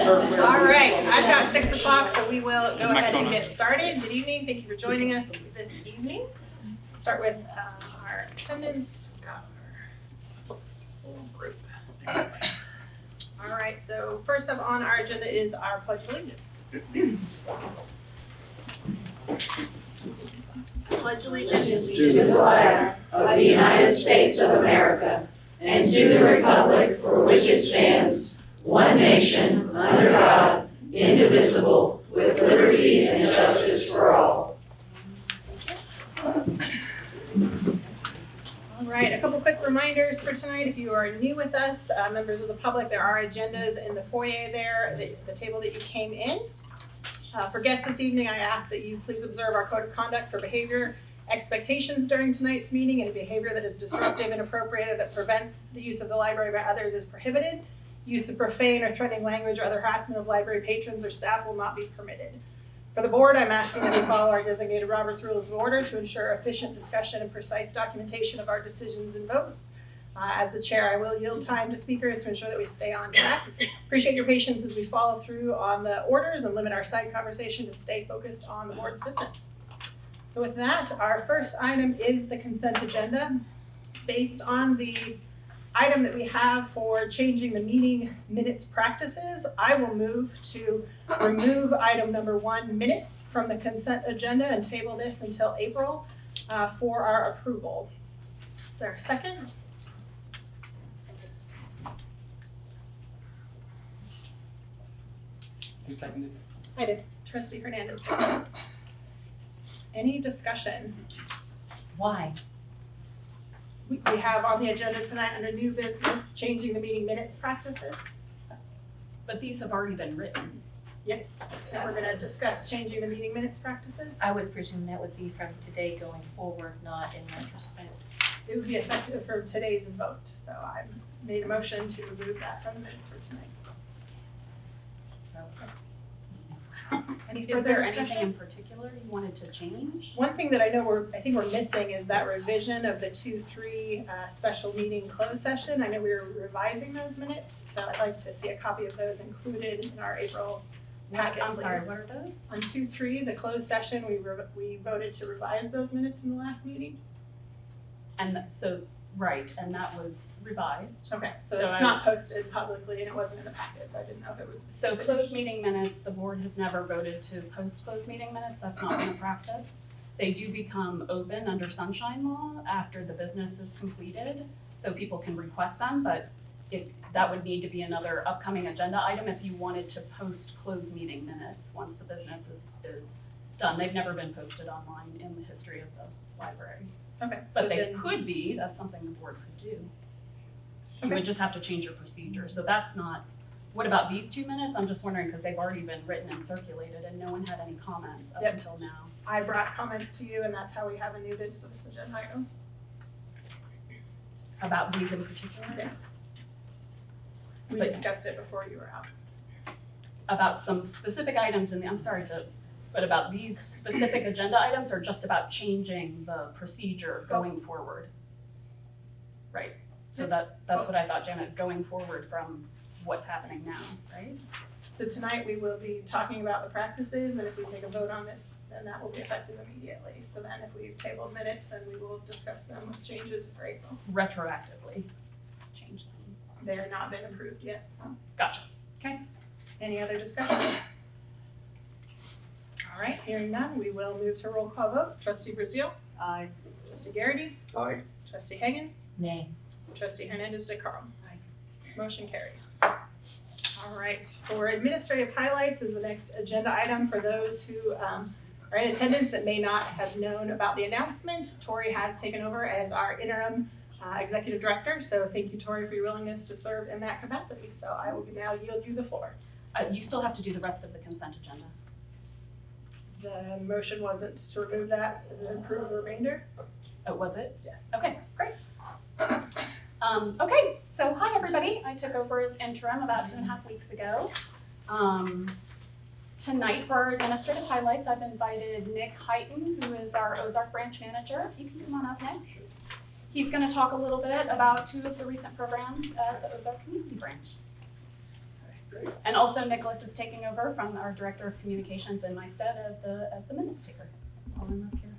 All right, I've got 6 o'clock, so we will go ahead and get started. Good evening, thank you for joining us this evening. Start with our attendance. We've got our full group. All right, so first up on our agenda is our Pledge of Allegiance. Pledge allegiance to the flag of the United States of America and to the republic for which it stands, one nation, under God, indivisible, with liberty and justice for all. All right, a couple quick reminders for tonight. If you are new with us, members of the public, there are agendas in the foyer there, the table that you came in. For guests this evening, I ask that you please observe our code of conduct for behavior expectations during tonight's meeting, and behavior that is disruptive, inappropriate, or that prevents the use of the library by others is prohibited. Use of profane or threatening language or other harassment of library patrons or staff will not be permitted. For the board, I'm asking that we follow our designated Robert's Rules of Order to ensure efficient discussion and precise documentation of our decisions and votes. As the chair, I will yield time to speakers to ensure that we stay on track. Appreciate your patience as we follow through on the orders and limit our side conversation to stay focused on the board's business. So with that, our first item is the consent agenda. Based on the item that we have for changing the meeting minutes practices, I will move to remove item number 1, minutes, from the consent agenda and table this until April for our approval. Is there a second? Who seconded? I did. Trustee Hernandez. Any discussion? Why? We have on the agenda tonight under new business, changing the meeting minutes practices. But these have already been written. And we're gonna discuss changing the meeting minutes practices. I would presume that would be from today going forward, not in retrospect. It would be effective for today's vote. So I made a motion to remove that from the minutes for tonight. Any Is further there discussion? anything in particular you wanted to change? One thing that I know I think we're missing is that revision of the 2-3 special meeting closed session. I know we were revising those minutes, so I'd like to see a copy of those included in our April packet, I'm sorry, please. what are those? On 2-3, the closed session, we voted to revise those minutes in the last meeting. And so, right, and that was revised. Okay, so So it's not posted publicly and it wasn't in the packet, so I didn't know if it was. So closed meeting minutes, the board has never voted to post closed meeting minutes. That's not been a practice. They do become open under sunshine law after the business is completed, so people can request them, but that would need to be another upcoming agenda item if you wanted to post closed meeting minutes once the business is done. They've never been posted online in the history of the library. Okay. But so they then- could be, that's something the board could do. You Okay. would just have to change your procedure, so that's not, what about these 2 minutes? I'm just wondering, because they've already been written and circulated and no one had any comments up Yep. until now. I brought comments to you and that's how we have a new business agenda item. About these in particular? Yes. We But- discussed it before you were out. About some specific items in the, but about these specific agenda items or just about changing the procedure going forward? Right, so that's what I thought, Janet, going forward from what's happening now, right? So tonight we will be talking about the practices, and if we take a vote on this, then that will be effective immediately. So then if we've tabled minutes, then we will discuss them with changes for April. Retroactively change them. They have not been approved yet, so. Gotcha. Any other discussion? All right, hearing none, we will move to roll call vote. Trustee Brazil? Aye. Trustee Garrity? Aye. Trustee Hagan? Nay. Trustee Hernandez de Caro? Aye. Motion carries. All right, for administrative highlights is the next agenda item for those who are in attendance that may not have known about the announcement. Tori has taken over as our interim executive director, so thank you, Tori, for your willingness to serve in that capacity. So I will now yield you the floor. You still have to do the rest of the consent agenda. The motion wasn't to remove that and approve the remainder? Oh, was it? Yes. Okay, great. Okay, so hi, everybody. I took over as interim about 2.5 weeks ago. Tonight for our administrative highlights, I've invited Nick Heighton, who is our Ozark branch manager. You can come on up, Nick. He's gonna talk a little bit about 2 of the recent programs at the Ozark Community Branch. And also Nicholas is taking over from our Director of Communications in my stead as the minutes taker. I'll run up here.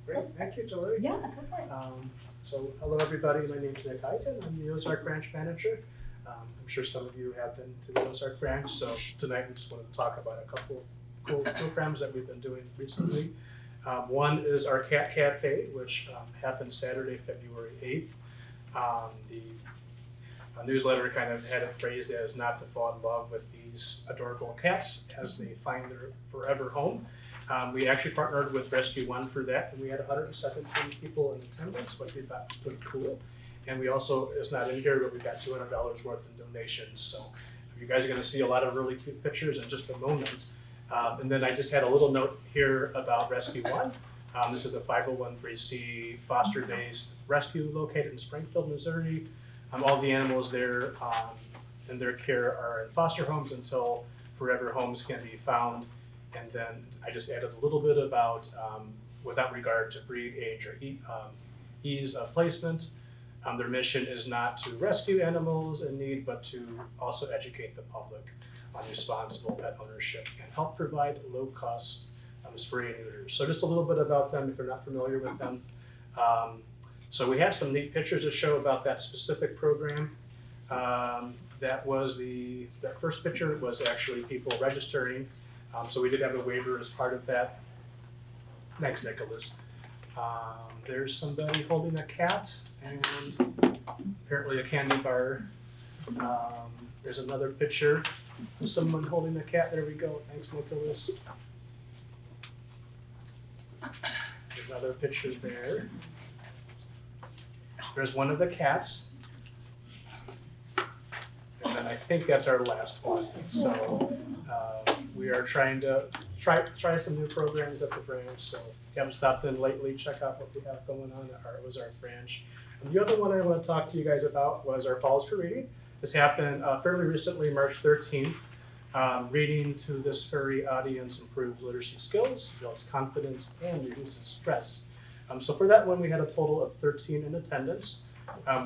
Great, thank you, Dory. Yeah, go for it. So hello, everybody. My name's Nick Hyten. I'm the Ozark Branch Manager. I'm sure some of you have been to the Ozark Branch, so tonight we just wanted to talk about a couple cool programs that we've been doing recently. One is our Cat Cafe, which happened Saturday, February 8th. The newsletter kind of had it phrased as not to fall in love with these adorable cats as they find their forever home. We actually partnered with Rescue One for that, and we had 117 people in attendance, which we thought was pretty cool. And we also, it's not in here, but we got $200 worth in donations. So you guys are going to see a lot of really cute pictures in just a moment. And then I just had a little note here about Rescue One. This is a 501(c) foster-based rescue located in Springfield, Missouri. All the animals there in their care are in foster homes until forever homes can be found. And then I just added a little bit about, without regard to breed, age, or ease of placement. Their mission is not to rescue animals in need, but to also educate the public on responsible pet ownership and help provide low-cost spay and neuters. So just a little bit about them if you're not familiar with them. So we have some neat pictures to show about that specific program. That first picture was actually people registering. So we did have a waiver as part of that. Thanks, Nicholas. There's somebody holding a cat and apparently a candy bar. There's another picture of someone holding a cat. There we go. Thanks, Nicholas. There's another picture there. There's one of the cats. And then I think that's our last one. So we are trying to try some new programs at the branch. So if you haven't stopped in lately, check out what we have going on at our Ozark branch. And the other one I want to talk to you guys about was our Calls for Reading. This happened fairly recently, March 13th. Reading to this furry audience improves literacy skills, builds confidence, and reduces stress. So for that one, we had a total of 13 in attendance.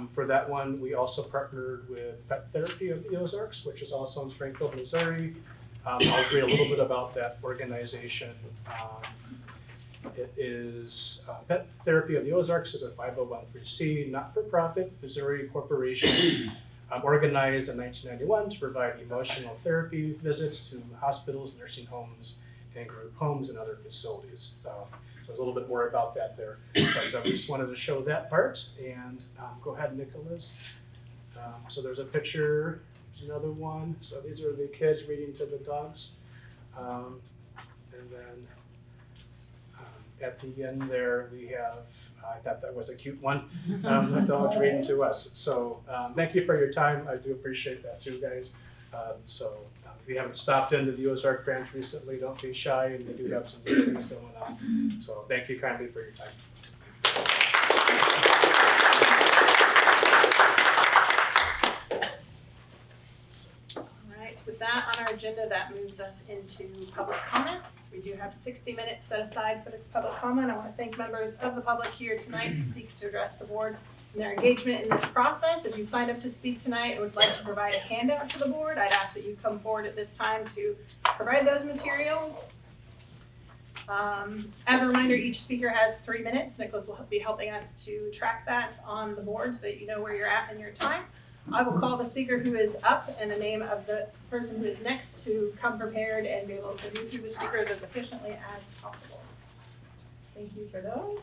For that one, we also partnered with Pet Therapy of the Ozarks, which is also in Springfield, Missouri. I'll just read a little bit about that organization. It is Pet Therapy of the Ozarks is a 501(c) not-for-profit Missouri corporation organized in 1991 to provide emotional therapy visits to hospitals, nursing homes, and group homes and other facilities. So there's a little bit more about that there, but we just wanted to show that part. And go ahead, Nicholas. So there's a picture, there's another one. So these are the kids reading to the dogs. And then at the end there, we have, I thought that was a cute one, the dogs reading to us. So thank you for your time. I do appreciate that too, guys. If you haven't stopped into the Ozark branch recently, don't be shy, and we do have some good things going on. So thank you kindly for your time. All right, with that on our agenda, that moves us into public comments. We do have 60 minutes set aside for the public comment. I want to thank members of the public here tonight to seek to address the board and their engagement in this process. If you've signed up to speak tonight and would like to provide a handout to the board, I'd ask that you come forward at this time to provide those materials. As a reminder, each speaker has 3 minutes. Nicholas will be helping us to track that on the board so that you know where you're at in your time. I will call the speaker who is up and the name of the person who is next to come prepared and be able to move through the speakers as efficiently as possible. Thank you for those.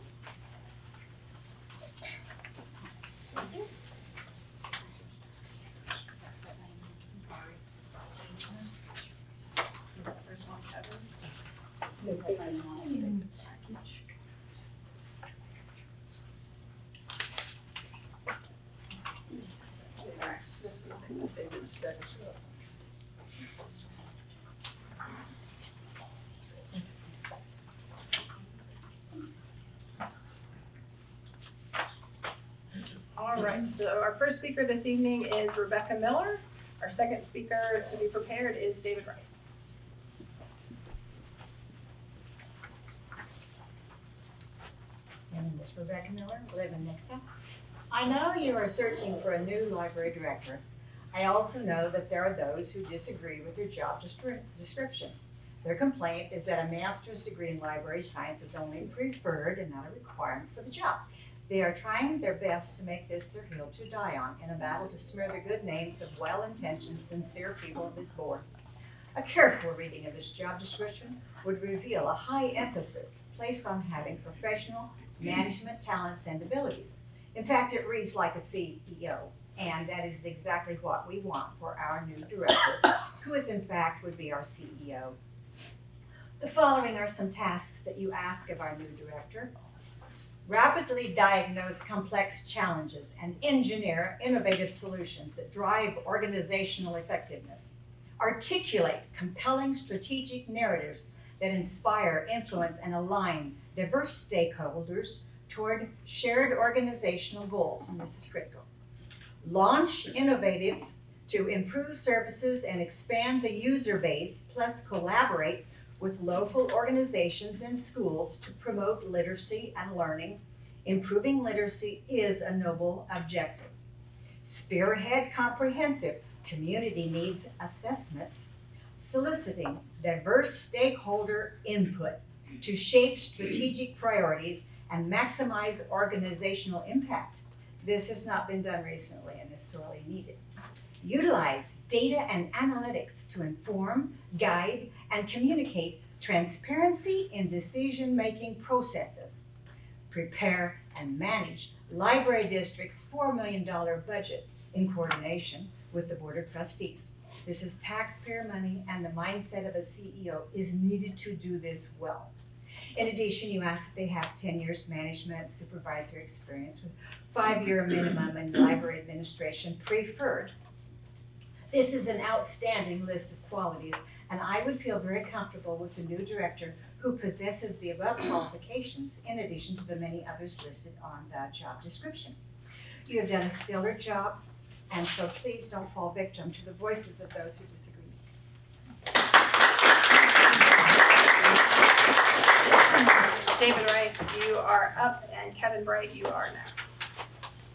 Thank you. Is that first one covered? All right, so our first speaker this evening is Rebecca Miller. Our second speaker to be prepared is David Rice. My name is Rebecca Miller, live in Nixa. I know you are searching for a new library director. I also know that there are those who disagree with your job description. Their complaint is that a master's degree in library science is only preferred and not a requirement for the job. They are trying their best to make this their hill to die on in a battle to smear the good names of well-intentioned, sincere people of this board. A careful reading of this job description would reveal a high emphasis placed on having professional management talents and abilities. In fact, it reads like a CEO, and that is exactly what we want for our new director, who is in fact would be our CEO. The following are some tasks that you ask of our new director. Rapidly diagnose complex challenges and engineer innovative solutions that drive organizational effectiveness. Articulate compelling strategic narratives that inspire, influence, and align diverse stakeholders toward shared organizational goals, and this is critical. Launch innovatives to improve services and expand the user base, plus collaborate with local organizations and schools to promote literacy and learning. Improving literacy is a noble objective. Spearhead comprehensive community needs assessments, soliciting diverse stakeholder input to shape strategic priorities and maximize organizational impact. This has not been done recently and is sorely needed. Utilize data and analytics to inform, guide, and communicate transparency in decision-making processes. Prepare and manage library district's $4 million budget in coordination with the Board of Trustees. This is taxpayer money, and the mindset of a CEO is needed to do this well. In addition, you ask that they have 10 years management supervisor experience with 5-year minimum in library administration preferred. This is an outstanding list of qualities, and I would feel very comfortable with the new director who possesses the above qualifications in addition to the many others listed on the job description. You have done a stellar job, and so please don't fall victim to the voices of those who disagree. David Rice, you are up, and Kevin Bright, you are next.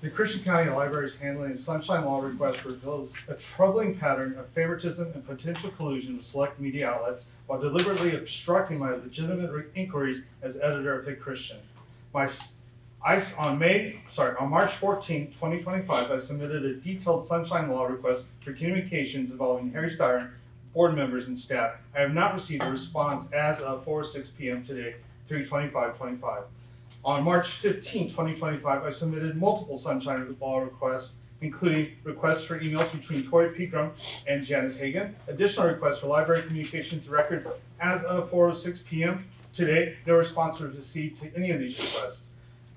The Christian County Library's handling of Sunshine Law request reveals a troubling pattern of favoritism and potential collusion with select media outlets while deliberately obstructing my legitimate inquiries as editor of Hit Christian. On March 14, 2025, I submitted a detailed Sunshine Law request for communications involving Harry Styron, board members, and staff. I have not received a response as of 4:06 p.m. today, 3/25/25. On March 15, 2025, I submitted multiple Sunshine Law requests, including requests for emails between Tori Pegram and Janice Hagan, additional requests for library communications records as of 4:06 p.m. today. No response was received to any of these requests.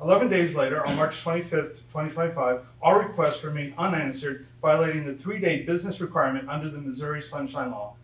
11 days later, on March 25th, 2025, all requests remain unanswered, violating the 3-day business requirement under the Missouri Sunshine Law.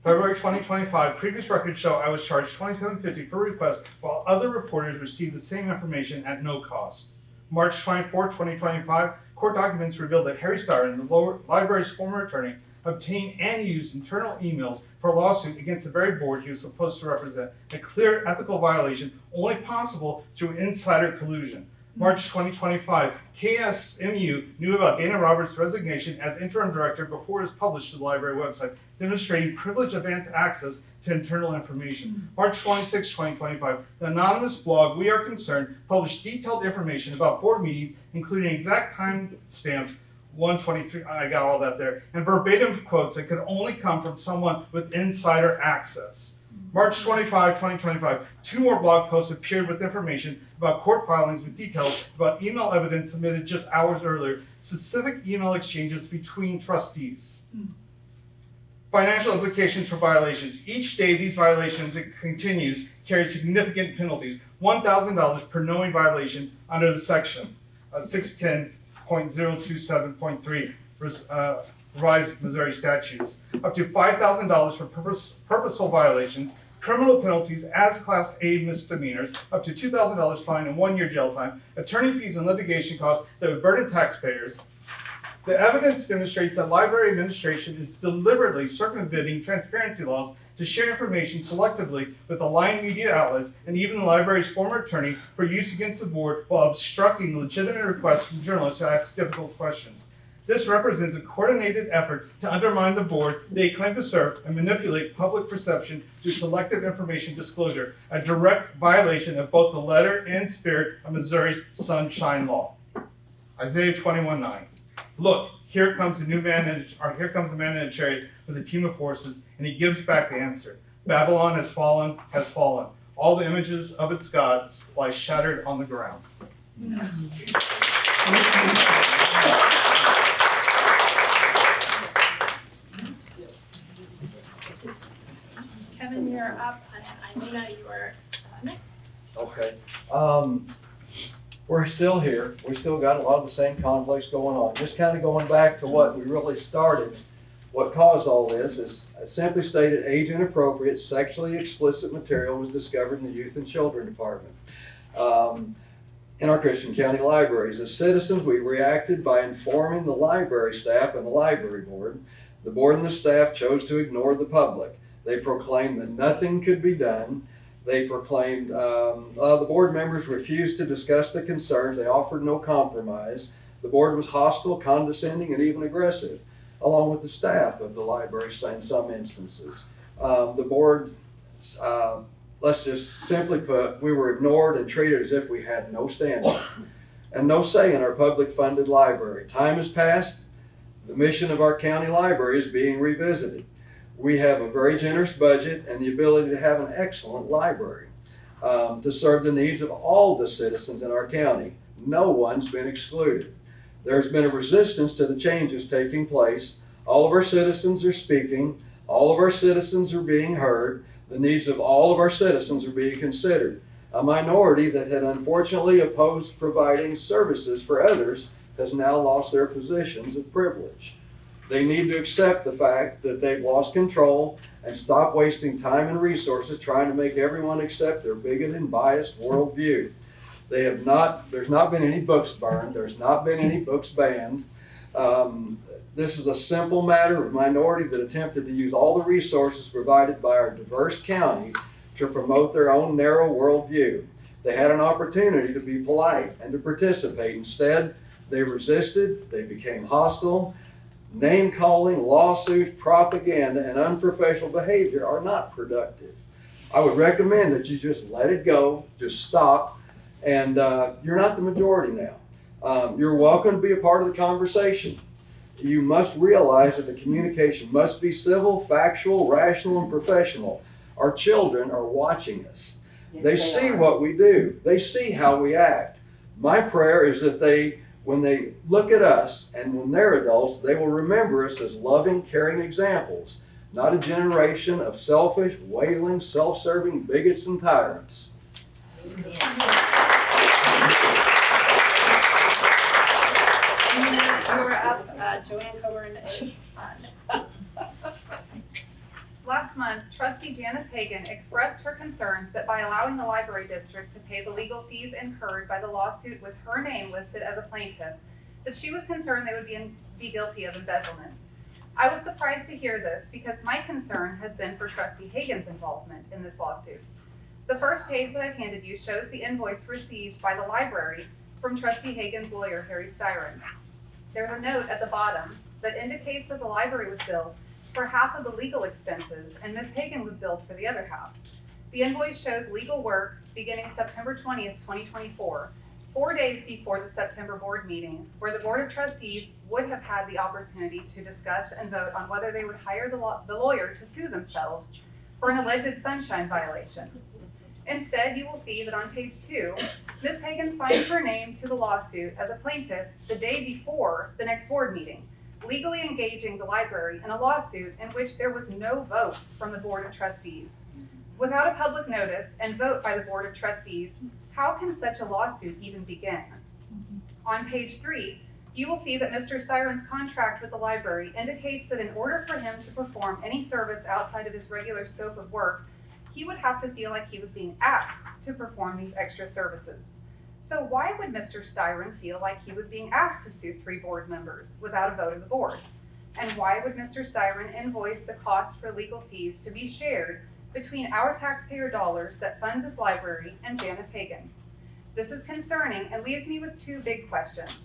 February 2025, previous records show I was charged $27.50 for requests, while other reporters received the same information at no cost. March 24, 2025, court documents revealed that Harry Styron, the library's former attorney, obtained and used internal emails for a lawsuit against the very board he was supposed to represent, a clear ethical violation only possible through insider collusion. March 2025, KSMU knew about Dana Roberts' resignation as interim director before it was published to the library website, demonstrating privileged advance access to internal information. March 26, 2025, the anonymous blog We Are Concerned published detailed information about board meetings, including exact time stamps, 123, I got all that there, and verbatim quotes that could only come from someone with insider access. March 25, 2025, 2 more blog posts appeared with information about court filings with details about email evidence submitted just hours earlier, specific email exchanges between trustees. Financial implications for violations. Each day these violations, it continues, carry significant penalties. $1,000 per knowing violation under the section 610.027.3 revised Missouri statutes. Up to $5,000 for purposeful violations. Criminal penalties as Class A misdemeanors, up to $2,000 fine and 1-year jail time. Attorney fees and litigation costs that would burden taxpayers. The evidence demonstrates that library administration is deliberately circumventing transparency laws to share information selectively with aligned media outlets and even the library's former attorney for use against the board while obstructing legitimate requests from journalists to ask difficult questions. This represents a coordinated effort to undermine the board they claim to serve and manipulate public perception through selective information disclosure, a direct violation of both the letter and spirit of Missouri's Sunshine Law. Isaiah 21:9. Look, here comes the man in a chariot with a team of horses, and he gives back the answer. Babylon has fallen, has fallen. All the images of its gods lie shattered on the ground. Kevin, you're up, and Alina, you are next. Okay. We're still here. We still got a lot of the same conflicts going on. Just kind of going back to what we really started. What caused all this is simply stated, age inappropriate, sexually explicit material was discovered in the Youth and Children Department in our Christian County libraries. As citizens, we reacted by informing the library staff and the library board. The board and the staff chose to ignore the public. They proclaimed that nothing could be done. They proclaimed the board members refused to discuss the concerns. They offered no compromise. The board was hostile, condescending, and even aggressive, along with the staff of the library in some instances. The board, let's just simply put, we were ignored and treated as if we had no standing and no say in our public funded library. Time has passed. The mission of our county library is being revisited. We have a very generous budget and the ability to have an excellent library to serve the needs of all the citizens in our county. No one's been excluded. There's been a resistance to the changes taking place. All of our citizens are speaking. All of our citizens are being heard. The needs of all of our citizens are being considered. A minority that had unfortunately opposed providing services for others has now lost their positions of privilege. They need to accept the fact that they've lost control and stop wasting time and resources trying to make everyone accept their bigoted and biased worldview. There's not been any books burned. There's not been any books banned. This is a simple matter of minority that attempted to use all the resources provided by our diverse county to promote their own narrow worldview. They had an opportunity to be polite and to participate. Instead, they resisted, they became hostile. Name-calling, lawsuits, propaganda, and unprofessional behavior are not productive. I would recommend that you just let it go, just stop, and you're not the majority now. You're welcome to be a part of the conversation. You must realize that the communication must be civil, factual, rational, and professional. Our children are watching us. They see what we do. They see how we act. My prayer is that when they look at us and when they're adults, they will remember us as loving, caring examples, not a generation of selfish, wailing, self-serving bigots and tyrants. You're up. Joanne Coburn is next. Last month, Trustee Janice Hagan expressed her concerns that by allowing the library district to pay the legal fees incurred by the lawsuit with her name listed as a plaintiff, that she was concerned they would be guilty of embezzlement. I was surprised to hear this because my concern has been for Trustee Hagan's involvement in this lawsuit. The first page that I've handed you shows the invoice received by the library from Trustee Hagan's lawyer, Harry Styron. There's a note at the bottom that indicates that the library was billed for half of the legal expenses, and Ms. Hagan was billed for the other half. The invoice shows legal work beginning September 20th, 2024, 4 days before the September board meeting, where the Board of Trustees would have had the opportunity to discuss and vote on whether they would hire the lawyer to sue themselves for an alleged sunshine violation. Instead, you will see that on page 2, Ms. Hagan signed her name to the lawsuit as a plaintiff the day before the next board meeting, legally engaging the library in a lawsuit in which there was no vote from the Board of Trustees. Without a public notice and vote by the Board of Trustees, how can such a lawsuit even begin? On page 3, you will see that Mr. Styron's contract with the library indicates that in order for him to perform any service outside of his regular scope of work, he would have to feel like he was being asked to perform these extra services. So why would Mr. Styron feel like he was being asked to sue 3 board members without a vote of the board? And why would Mr. Styron invoice the cost for legal fees to be shared between our taxpayer dollars that fund this library and Janice Hagan? This is concerning and leaves me with 2 big questions.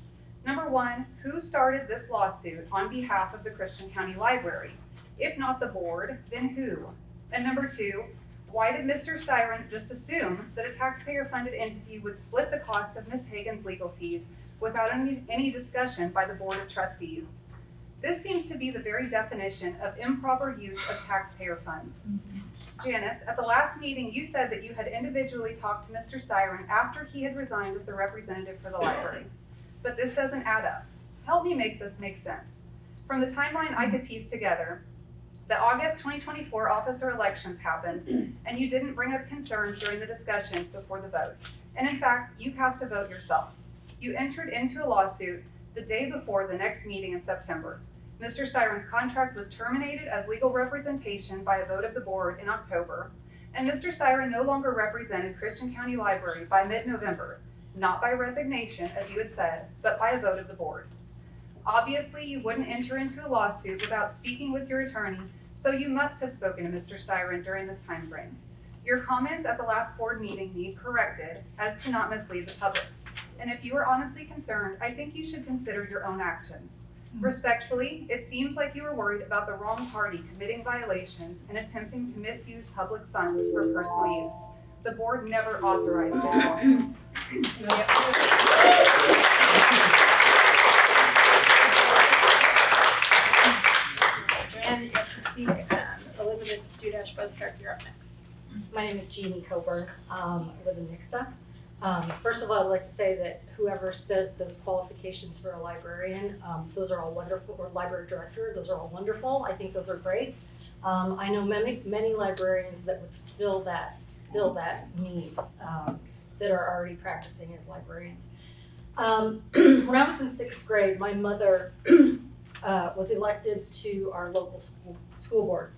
Number one, who started this lawsuit on behalf of the Christian County Library? If not the board, then who? And number two, why did Mr. Styron just assume that a taxpayer-funded entity would split the cost of Ms. Hagan's legal fees without any discussion by the Board of Trustees? This seems to be the very definition of improper use of taxpayer funds. Janice, at the last meeting, you said that you had individually talked to Mr. Styron after he had resigned with the representative for the library. But this doesn't add up. Help me make this make sense. From the timeline I could piece together, the August 2024 officer elections happened, and you didn't bring up concerns during the discussions before the vote. And in fact, you cast a vote yourself. You entered into a lawsuit the day before the next meeting in September. Mr. Styron's contract was terminated as legal representation by a vote of the board in October, and Mr. Styron no longer represented Christian County Library by mid-November, not by resignation, as you had said, but by a vote of the board. Obviously, you wouldn't enter into a lawsuit without speaking with your attorney, so you must have spoken to Mr. Styron during this time frame. Your comments at the last board meeting need corrected as to not mislead the public. And if you are honestly concerned, I think you should consider your own actions. Respectfully, it seems like you are worried about the wrong party committing violations and attempting to misuse public funds for personal use. The board never authorized this lawsuit. Joanne, you have to speak. Elizabeth Dudash-Buzzcraft, you're up next. My name is Jeannie Coburn. I live in Nixa. First of all, I'd like to say that whoever said those qualifications for a librarian, those are all wonderful, or library director, those are all wonderful. I think those are great. I know many librarians that would fill that need, that are already practicing as librarians. When I was in 6th grade, my mother was elected to our local school board.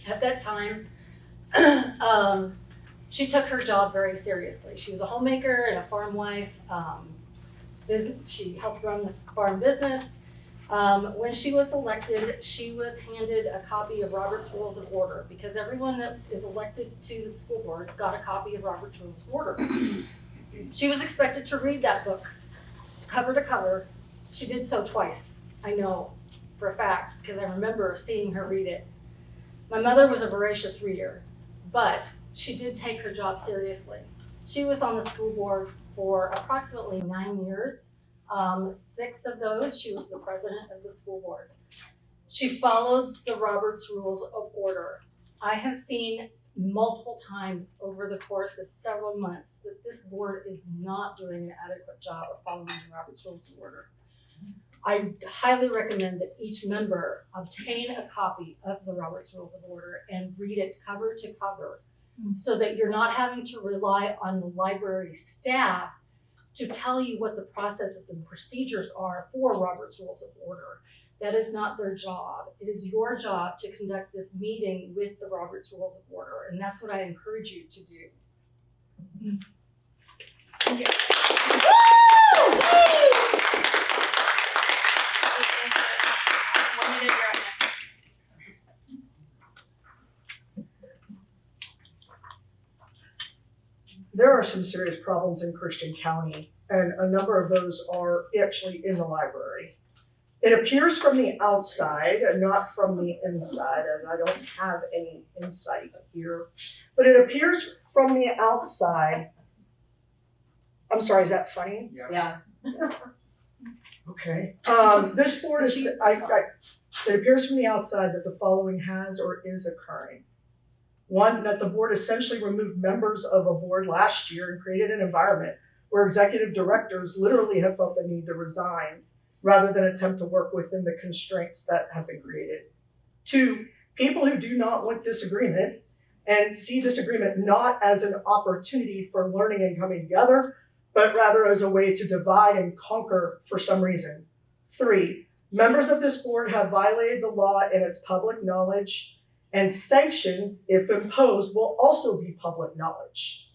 At that time, she took her job very seriously. She was a homemaker and a farm wife. She helped run the farm business. When she was elected, she was handed a copy of Robert's Rules of Order, because everyone that is elected to the school board got a copy of Robert's Rules of Order. She was expected to read that book cover to cover. She did so twice, I know for a fact, because I remember seeing her read it. My mother was a voracious reader, but she did take her job seriously. She was on the school board for approximately 9 years. 6 of those, she was the president of the school board. She followed the Robert's Rules of Order. I have seen multiple times over the course of several months that this board is not doing an adequate job of following the Robert's Rules of Order. I highly recommend that each member obtain a copy of the Robert's Rules of Order and read it cover to cover, so that you're not having to rely on the library staff to tell you what the processes and procedures are for Robert's Rules of Order. That is not their job. It is your job to conduct this meeting with the Robert's Rules of Order, and that's what I encourage you to do. Thank you. One minute, you're up next. There are some serious problems in Christian County, and a number of those are actually in the library. It appears from the outside and not from the inside, as I don't have any insight here, but it appears from the outside. I'm sorry, is that funny? Yeah. Okay. This board is, it appears from the outside that the following has or is occurring. One, that the board essentially removed members of a board last year and created an environment where executive directors literally have felt the need to resign rather than attempt to work within the constraints that have been created. 2, people who do not want disagreement and see disagreement not as an opportunity for learning and coming together, but rather as a way to divide and conquer for some reason. 3, members of this board have violated the law in its public knowledge, and sanctions, if imposed, will also be public knowledge.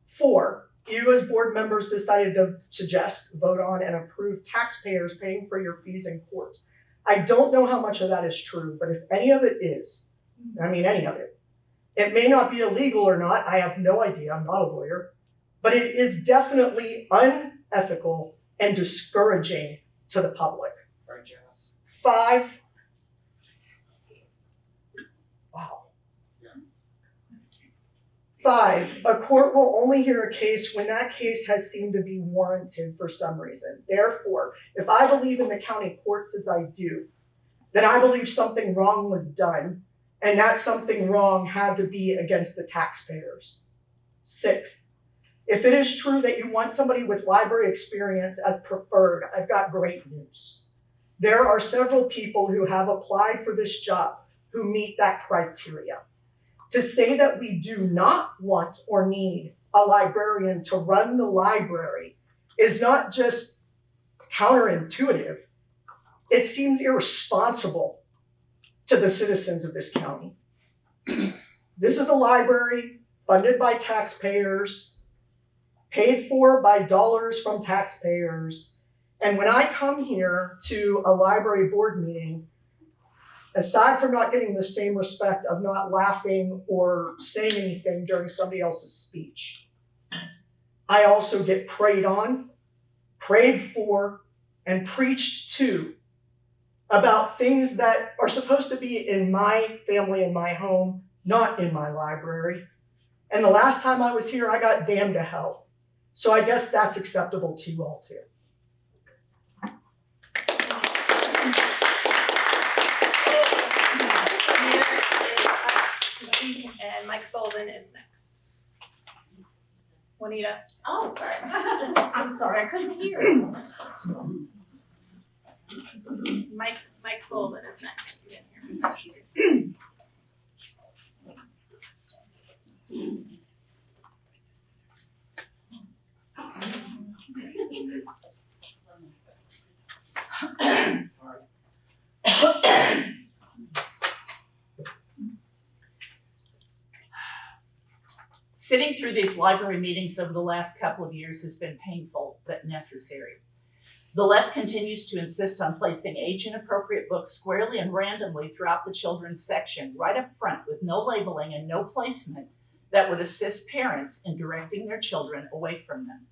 4, you as board members decided to suggest, vote on, and approve taxpayers paying for your fees in court. I don't know how much of that is true, but if any of it is, I mean any of it, it may not be illegal or not, I have no idea, I'm not a lawyer, but it is definitely unethical and discouraging to the public. Right, Janice? 5, wow. 5, a court will only hear a case when that case has seemed to be warranted for some reason. Therefore, if I believe in the county courts as I do, then I believe something wrong was done, and that something wrong had to be against the taxpayers. 6, if it is true that you want somebody with library experience as preferred, I've got great news. There are several people who have applied for this job who meet that criteria. To say that we do not want or need a librarian to run the library is not just counterintuitive, it seems irresponsible to the citizens of this county. This is a library funded by taxpayers, paid for by dollars from taxpayers. And when I come here to a library board meeting, aside from not getting the same respect of not laughing or saying anything during somebody else's speech, I also get prayed on, prayed for, and preached to about things that are supposed to be in my family and my home, not in my library. And the last time I was here, I got damned to hell. So I guess that's acceptable to you all too. And Mike Sullivan is next. Juanita. Oh, sorry. I'm sorry, I couldn't hear. Mike Sullivan is next. You didn't hear me. Sorry. Sitting through these library meetings over the last couple of years has been painful but necessary. The left continues to insist on placing age-inappropriate books squarely and randomly throughout the children's section, right up front with no labeling and no placement that would assist parents in directing their children away from them.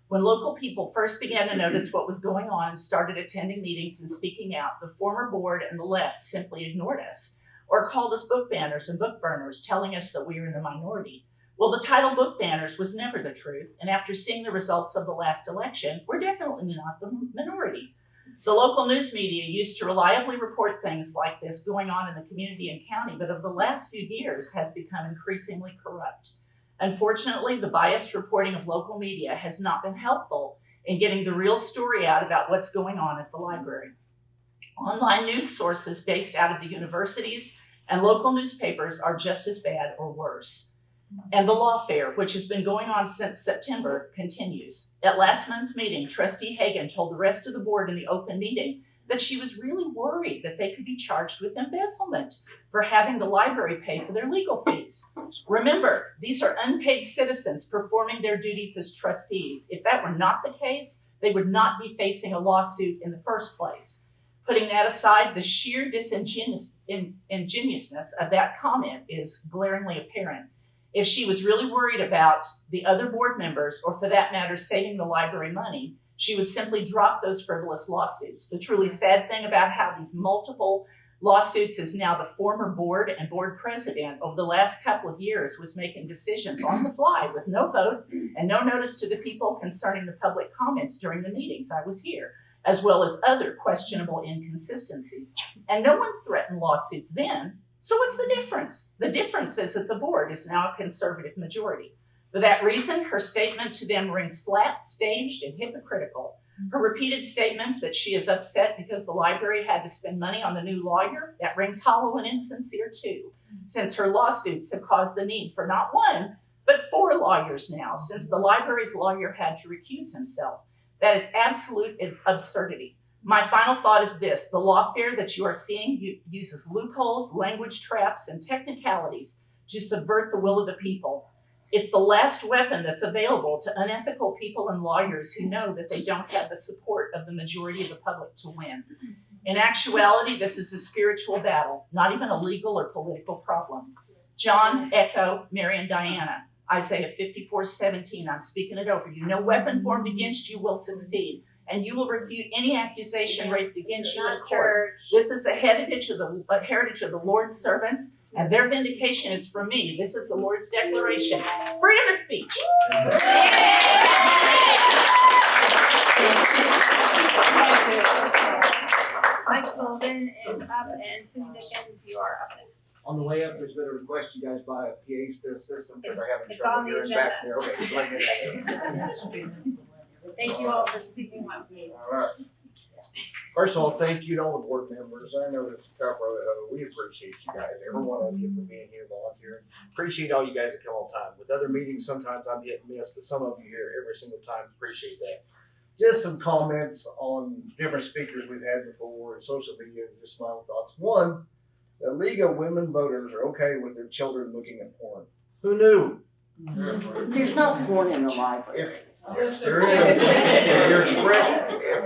When local people first began to notice what was going on and started attending meetings and speaking out, the former board and the left simply ignored us or called us book banners and book burners, telling us that we were in the minority. Well, the title book banners was never the truth, and after seeing the results of the last election, we're definitely not the minority. The local news media used to reliably report things like this going on in the community and county, but over the last few years has become increasingly corrupt. Unfortunately, the biased reporting of local media has not been helpful in getting the real story out about what's going on at the library. Online news sources based out of the universities and local newspapers are just as bad or worse. And the lawfare, which has been going on since September, continues. At last month's meeting, Trustee Hagan told the rest of the board in the open meeting that she was really worried that they could be charged with embezzlement for having the library pay for their legal fees. Remember, these are unpaid citizens performing their duties as trustees. If that were not the case, they would not be facing a lawsuit in the first place. Putting that aside, the sheer disingenuousness of that comment is glaringly apparent. If she was really worried about the other board members, or for that matter, saving the library money, she would simply drop those frivolous lawsuits. The truly sad thing about how these multiple lawsuits is now the former board and board president over the last couple of years was making decisions on the fly with no vote and no notice to the people concerning the public comments during the meetings. I was here, as well as other questionable inconsistencies. And no one threatened lawsuits then. So what's the difference? The difference is that the board is now a conservative majority. For that reason, her statement to them rings flat, staged, and hypocritical. Her repeated statements that she is upset because the library had to spend money on the new lawyer, that rings hollow and insincere too, since her lawsuits have caused the need for not one, but 4 lawyers now, since the library's lawyer had to recuse himself. That is absolute absurdity. My final thought is this: the lawfare that you are seeing uses loopholes, language traps, and technicalities to subvert the will of the people. It's the last weapon that's available to unethical people and lawyers who know that they don't have the support of the majority of the public to win. In actuality, this is a spiritual battle, not even a legal or political problem. John, Echo, Mary, and Diana, Isaiah 54:17, I'm speaking it over you. No weapon formed against you will succeed, and you will refute any accusation raised against you in court. This is the heritage of the Lord's servants, and their vindication is from me. This is the Lord's declaration. Freedom of speech. Mike Sullivan is up, and Cindy Dickens, you are up next. On the way up, there's been a request you guys buy a PA system because I haven't It's on trouble the hearing back there. Okay, just let me know. Thank you all for speaking loudly. All right. First of all, thank you to all the board members. I know this is a tough road. We appreciate you guys, every one of you, for being here volunteering. Appreciate all you guys that come on time. With other meetings, sometimes I'm hit and miss, but some of you here every single time. Appreciate that. Just some comments on different speakers we've had before and social media, and just my own thoughts. One, the League of Women Voters are okay with their children looking at porn. Who knew? There's no porn in the library. Yes, there is.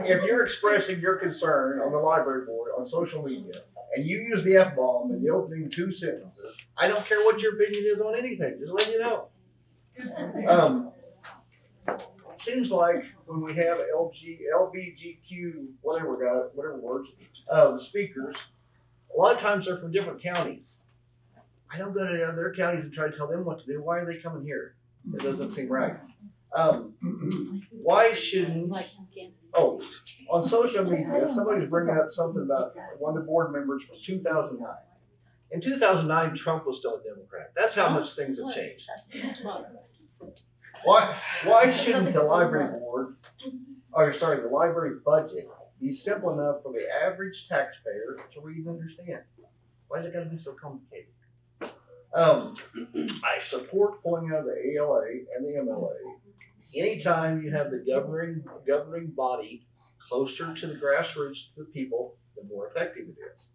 If you're expressing your concern on the library board on social media and you use the F-bomb in the opening 2 sentences, I don't care what your opinion is on anything, just let you know. Seems like when we have LBGQ, whatever words, speakers, a lot of times they're from different counties. I don't go to their counties and try to tell them what to do. Why are they coming here? It doesn't seem right. Why shouldn't, on social media, if somebody's bringing up something about one of the board members from 2009. In 2009, Trump was still a Democrat. That's how much things have changed. Why shouldn't the library board, the library budget be simple enough for the average taxpayer to read and understand? Why is it gotta be so complicated? I support pulling out of the ALA and the MLA. Anytime you have the governing body closer to the grassroots, to the people, the more effective it is.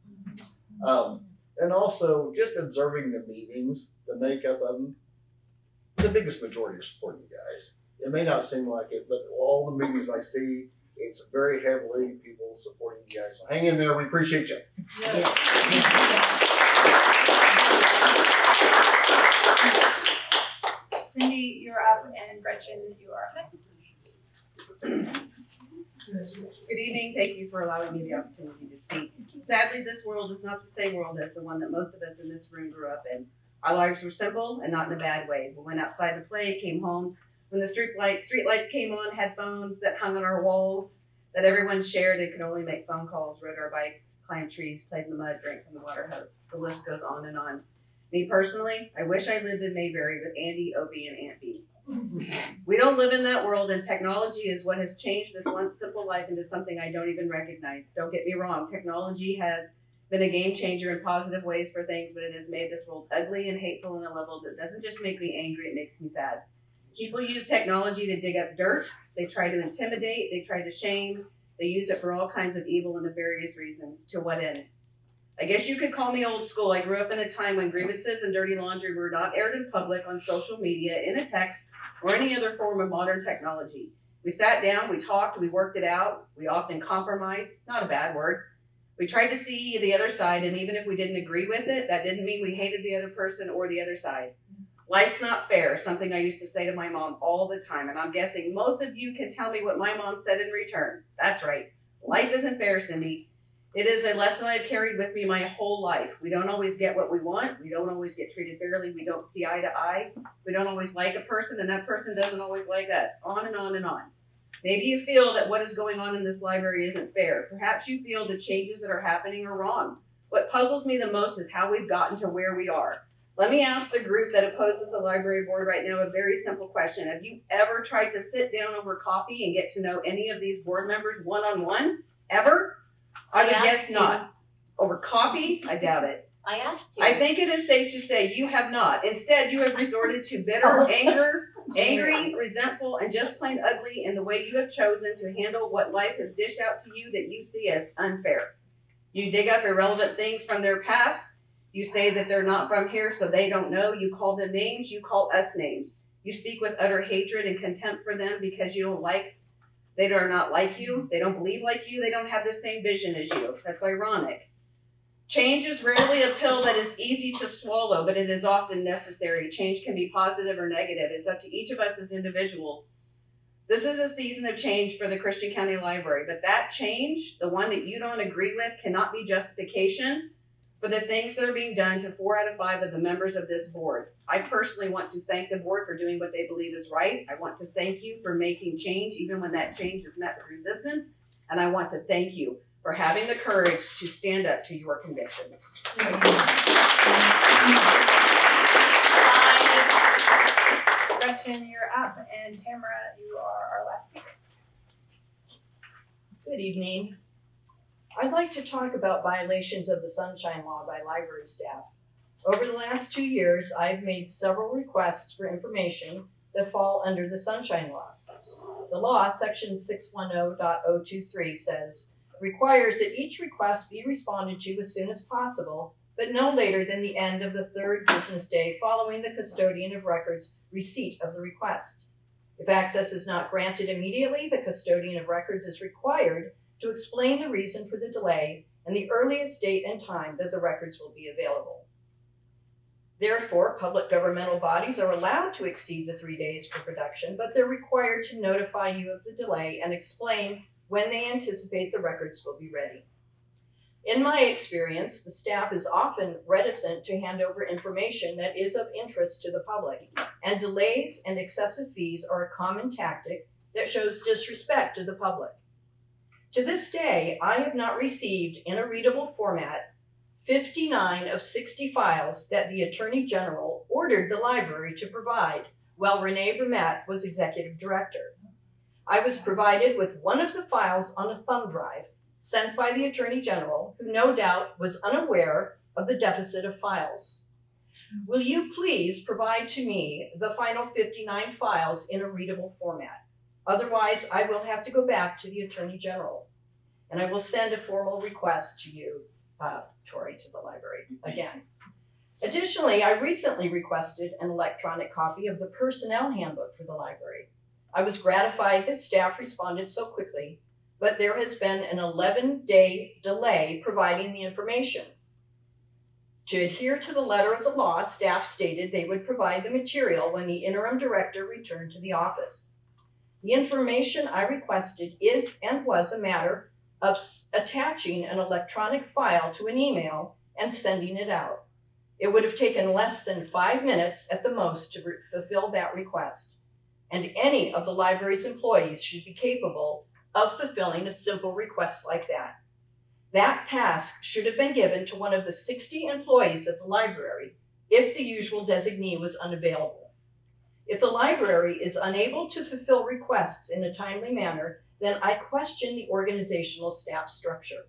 And also just observing the meetings, the makeup of them. The biggest majority are supporting you guys. It may not seem like it, but all the meetings I see, it's very heavily people supporting you guys. So hang in there, we appreciate you. Cindy, you're up, and Gretchen, you are up next. Good evening. Thank you for allowing me the opportunity to speak. Sadly, this world is not the same world as the one that most of us in this room grew up in. Our lives were simple and not in a bad way. We went outside to play, came home. When the street lights came on, had phones that hung on our walls that everyone shared and could only make phone calls, rode our bikes, climbed trees, played in the mud, drank from the water hose. The list goes on and on. Me personally, I wish I lived in Mayberry with Andy, Obie, and Aunt Bee. We don't live in that world, and technology is what has changed this once simple life into something I don't even recognize. Don't get me wrong, technology has been a game changer in positive ways for things, but it has made this world ugly and hateful on a level that doesn't just make me angry, it makes me sad. People use technology to dig up dirt, they try to intimidate, they try to shame, they use it for all kinds of evil and nefarious reasons. To what end? I guess you could call me old school. I grew up in a time when grievances and dirty laundry were not aired in public on social media, in a text, or any other form of modern technology. We sat down, we talked, we worked it out, we often compromised, not a bad word. We tried to see the other side, and even if we didn't agree with it, that didn't mean we hated the other person or the other side. Life's not fair, something I used to say to my mom all the time, and I'm guessing most of you can tell me what my mom said in return. That's right. Life isn't fair, Cindy. It is a lesson I've carried with me my whole life. We don't always get what we want. We don't always get treated fairly. We don't see eye to eye. We don't always like a person, and that person doesn't always like us. On and on and on. Maybe you feel that what is going on in this library isn't fair. Perhaps you feel the changes that are happening are wrong. What puzzles me the most is how we've gotten to where we are. Let me ask the group that opposes the library board right now a very simple question. Have you ever tried to sit down over coffee and get to know any of these board members one-on-one? Ever? I would guess not. Over coffee? I doubt it. I asked you. I think it is safe to say you have not. Instead, you have resorted to bitter, angry, resentful, and just plain ugly in the way you have chosen to handle what life has dished out to you that you see as unfair. You dig up irrelevant things from their past. You say that they're not from here, so they don't know. You call them names. You call us names. You speak with utter hatred and contempt for them because you don't like. They are not like you. They don't believe like you. They don't have the same vision as you. That's ironic. Change is rarely a pill that is easy to swallow, but it is often necessary. Change can be positive or negative. It's up to each of us as individuals. This is a season of change for the Christian County Library, but that change, the one that you don't agree with, cannot be justification for the things that are being done to 4 out of 5 of the members of this board. I personally want to thank the board for doing what they believe is right. I want to thank you for making change, even when that change is met with resistance. And I want to thank you for having the courage to stand up to your convictions. Gretchen, you're up, and Tamara, you are our last speaker. Good evening. I'd like to talk about violations of the Sunshine Law by library staff. Over the last 2 years, I've made several requests for information that fall under the Sunshine Law. The law, section 610.023 says, requires that each request be responded to as soon as possible, but no later than the end of the 3rd business day following the custodian of records' receipt of the request. If access is not granted immediately, the custodian of records is required to explain the reason for the delay and the earliest date and time that the records will be available. Therefore, public governmental bodies are allowed to exceed the 3 days for production, but they're required to notify you of the delay and explain when they anticipate the records will be ready. In my experience, the staff is often reticent to hand over information that is of interest to the public, and delays and excessive fees are a common tactic that shows disrespect to the public. To this day, I have not received in a readable format 59 of 60 files that the Attorney General ordered the library to provide while Renee Brumet was executive director. I was provided with one of the files on a thumb drive sent by the Attorney General, who no doubt was unaware of the deficit of files. Will you please provide to me the final 59 files in a readable format? Otherwise, I will have to go back to the Attorney General, and I will send a formal request to you, Tori, to the library again. Additionally, I recently requested an electronic copy of the personnel handbook for the library. I was gratified that staff responded so quickly, but there has been an 11-day delay providing the information. To adhere to the letter of the law, staff stated they would provide the material when the interim director returned to the office. The information I requested is and was a matter of attaching an electronic file to an email and sending it out. It would have taken less than 5 minutes at the most to fulfill that request, and any of the library's employees should be capable of fulfilling a simple request like that. That task should have been given to one of the 60 employees of the library if the usual designee was unavailable. If the library is unable to fulfill requests in a timely manner, then I question the organizational staff structure.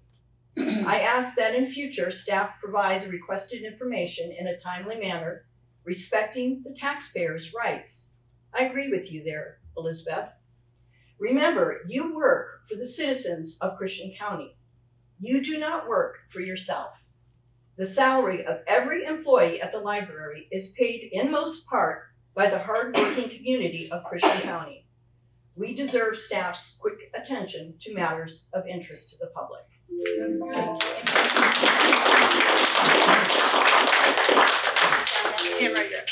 I ask that in future, staff provide the requested information in a timely manner, respecting the taxpayers' rights. I agree with you there, Elizabeth. Remember, you work for the citizens of Christian County. You do not work for yourself. The salary of every employee at the library is paid in most part by the hardworking community of Christian County. We deserve staff's quick attention to matters of interest to the public. Tamara, you're up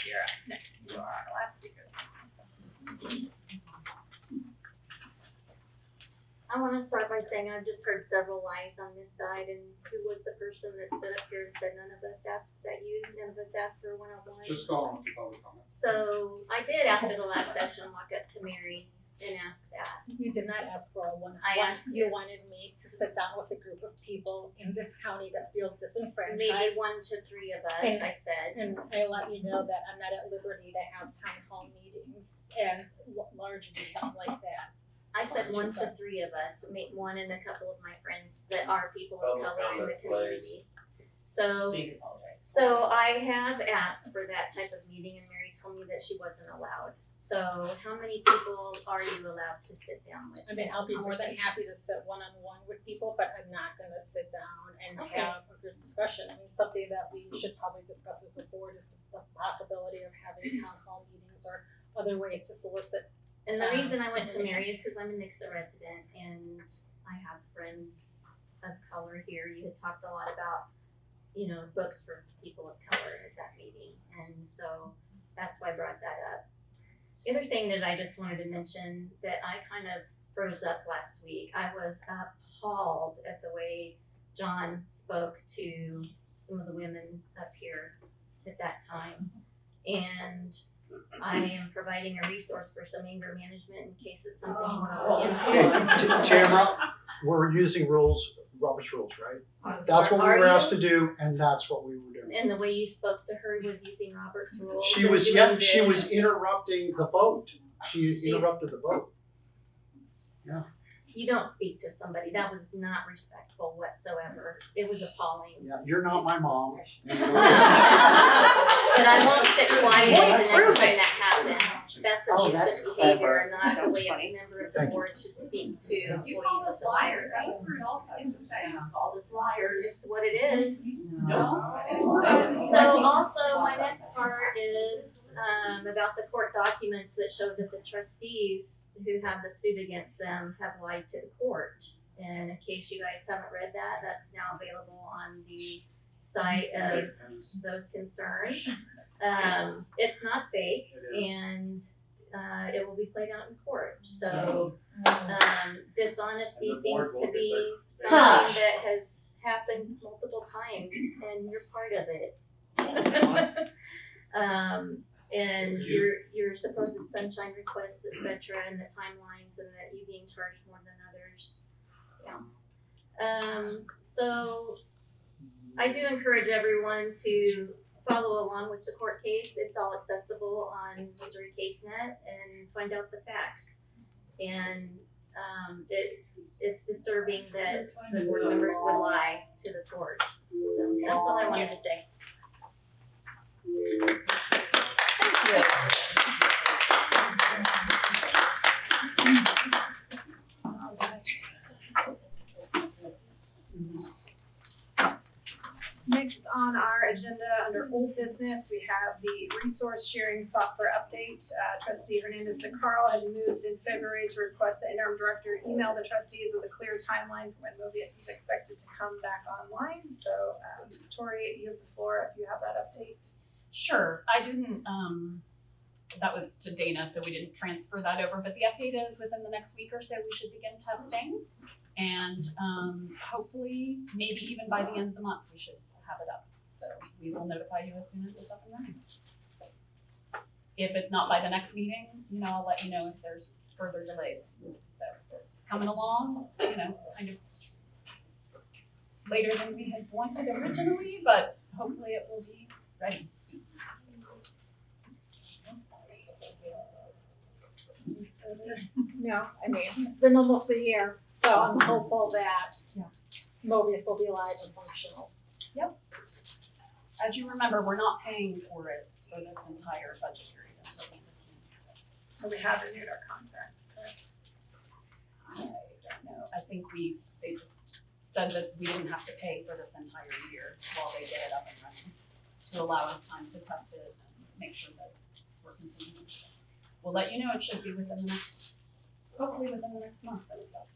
next. You are our last speakers. I want to start by saying I've just heard several lies on this side, and who was the person that stood up here and said none of us asked that you? None of us asked for one-on-one? Just go on with the public comment. So I did after the last session walk up to Mary and ask that. You did not ask for a one-on-one. I asked You wanted me to sit down with a group of people in this county that feel disenfranchised. Maybe 1 to 3 of us, I said. And I let you know that I'm not at liberty to have town hall meetings and large meetings like that. I said 1 to 3 of us, one and a couple of my friends that are people of color in the community. So I have asked for that type of meeting, and Mary told me that she wasn't allowed. So how many people are you allowed to sit down with? I mean, I'll be more than happy to sit one-on-one with people, but I'm not gonna sit down and have a good discussion. I mean, something that we should probably discuss as a board is the possibility of having town hall meetings or other ways to solicit. And the reason I went to Mary is because I'm a Nixa resident and I have friends of color here. You had talked a lot about books for people of color at that meeting. And so that's why I brought that up. The other thing that I just wanted to mention that I kind of froze up last week, I was appalled at the way John spoke to some of the women up here at that time. And I am providing a resource for some anger management in case it's something you want to look into. Tamara, we're using Robert's rules, right? That's what we were asked to do, and that's what we were doing. And the way you spoke to her was using Robert's rules. She and was, doing yeah, she this. was interrupting the vote. She interrupted the vote. Yeah. You don't speak to somebody. That was not respectful whatsoever. It was appalling. Yeah, you're not my mom. But I won't sit quiet the next time that happens. That's abusive behavior, and not the way a member of the board should speak to employees of the fire. All this liars. It's what it is. No. So also, my next part is about the court documents that show that the trustees who have the suit against them have lied to the court. And in case you guys haven't read that, that's now available on the site of those concerned. It's not fake, and it will be played out in court. So dishonesty seems to be something that has happened multiple times, and you're part of it. And your supposed sunshine requests, etc., and the timelines, and that you being charged more than others. Yeah. So I do encourage everyone to follow along with the court case. It's all accessible on Missouri CaseNet, and find out the facts. And it's disturbing that the board members would lie to the court. So that's all I wanted to say. Next on our agenda, under old business, we have the resource sharing software update. Trustee Hernandez de Carl had moved in February to request the interim director email the trustees with a clear timeline for when Mobius is expected to come back online. So, Tori, you have the floor if you have that update. Sure, I didn't, that was to Dana, so we didn't transfer that over, but the update is within the next week or so, we should begin testing. And hopefully, maybe even by the end of the month, we should have it up. So we will notify you as soon as it's up and running. If it's not by the next meeting, I'll let you know if there's further delays. So it's coming along, kind of later than we had wanted originally, but hopefully it will be ready soon. No, I mean, it's been almost a year, so I'm hopeful that Mobius will be alive and functional. Yep. As you remember, we're not paying for it for this entire budget period. So we have renewed our contract, correct? I don't know. I think they just said that we didn't have to pay for this entire year while they get it up and running, to allow us time to test it and make sure that we're continuing. We'll let you know. It should be hopefully within the next month that it's up.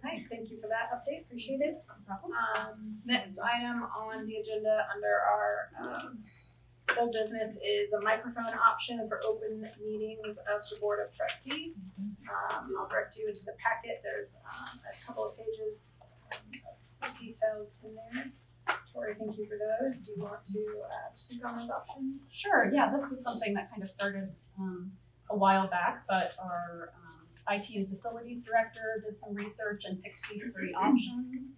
Right, thank you for that update, appreciate it. No problem. Next item on the agenda under our old business is a microphone option for open meetings of the Board of Trustees. I'll direct you into the packet. There's a couple of pages of details in there. Tori, thank you for those. Do you want to speak on those options? Sure, yeah, this was something that kind of started a while back, but our IT and facilities director did some research and picked these three options.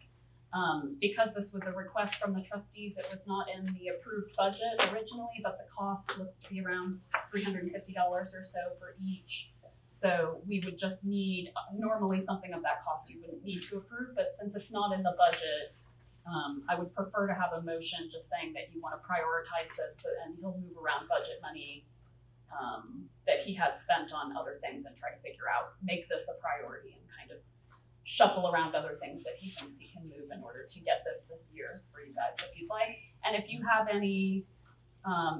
Because this was a request from the trustees, it was not in the approved budget originally, but the cost looks to be around $350 or so for each. So we would just need, normally something of that cost you wouldn't need to approve, but since it's not in the budget, I would prefer to have a motion just saying that you want to prioritize this, and he'll move around budget money that he has spent on other things and try to make this a priority and kind of shuffle around other things that he thinks he can move in order to get this year for you guys if you'd like. And if you have any,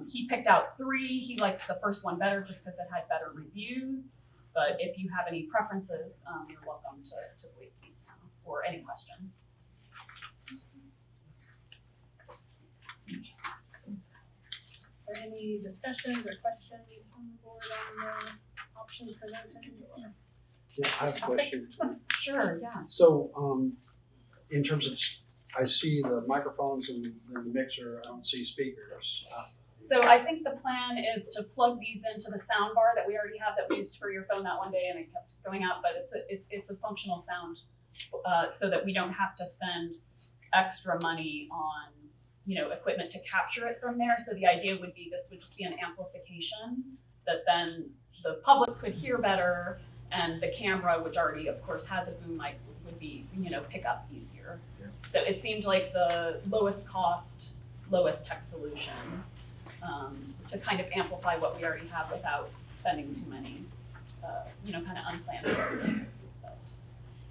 he picked out three. He likes the first one better just because it had better reviews. But if you have any preferences, you're welcome to voice these now or any questions. Is there any discussions or questions from the board on the options presented? Yeah, I have a question. Sure, yeah. So, in terms of, I see the microphones and the mixer, I don't see speakers. So I think the plan is to plug these into the sound bar that we already have that we used for your phone that one day and it kept going out, but it's a functional sound, so that we don't have to spend extra money on, equipment to capture it from there. So the idea would be this would just be an amplification that then the public could hear better, and the camera, which already of course has a boom mic, would be, pick up easier. Yeah. So it seemed like the lowest cost, lowest tech solution, to kind of amplify what we already have without spending too many, kind of unplanned resources. But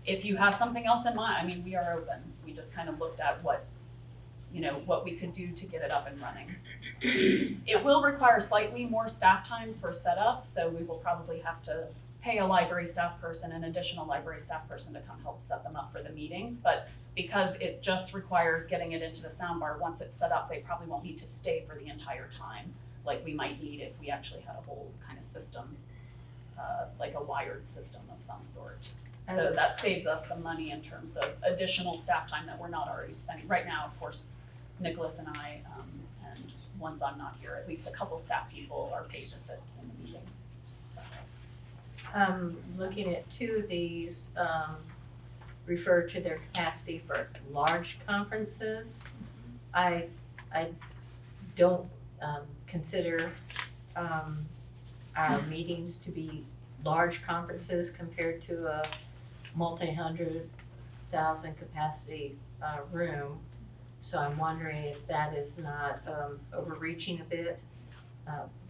if you have something else in mind, I mean, we are open. We just kind of looked at what we could do to get it up and running. It will require slightly more staff time for setup, so we will probably have to pay a library staff person, an additional library staff person to come help set them up for the meetings. But because it just requires getting it into the soundbar, once it's set up, they probably won't need to stay for the entire time, like we might need if we actually had a whole kind of system, like a wired system of some sort. So that saves us some money in terms of additional staff time that we're not already spending. Right now, of course, Nicholas and I, and once I'm not here, at least a couple staff people are paid to sit in the meetings. Looking at two of these, refer to their capacity for large conferences. I don't consider our meetings to be large conferences compared to a multi-100,000 capacity room. So I'm wondering if that is not overreaching a bit.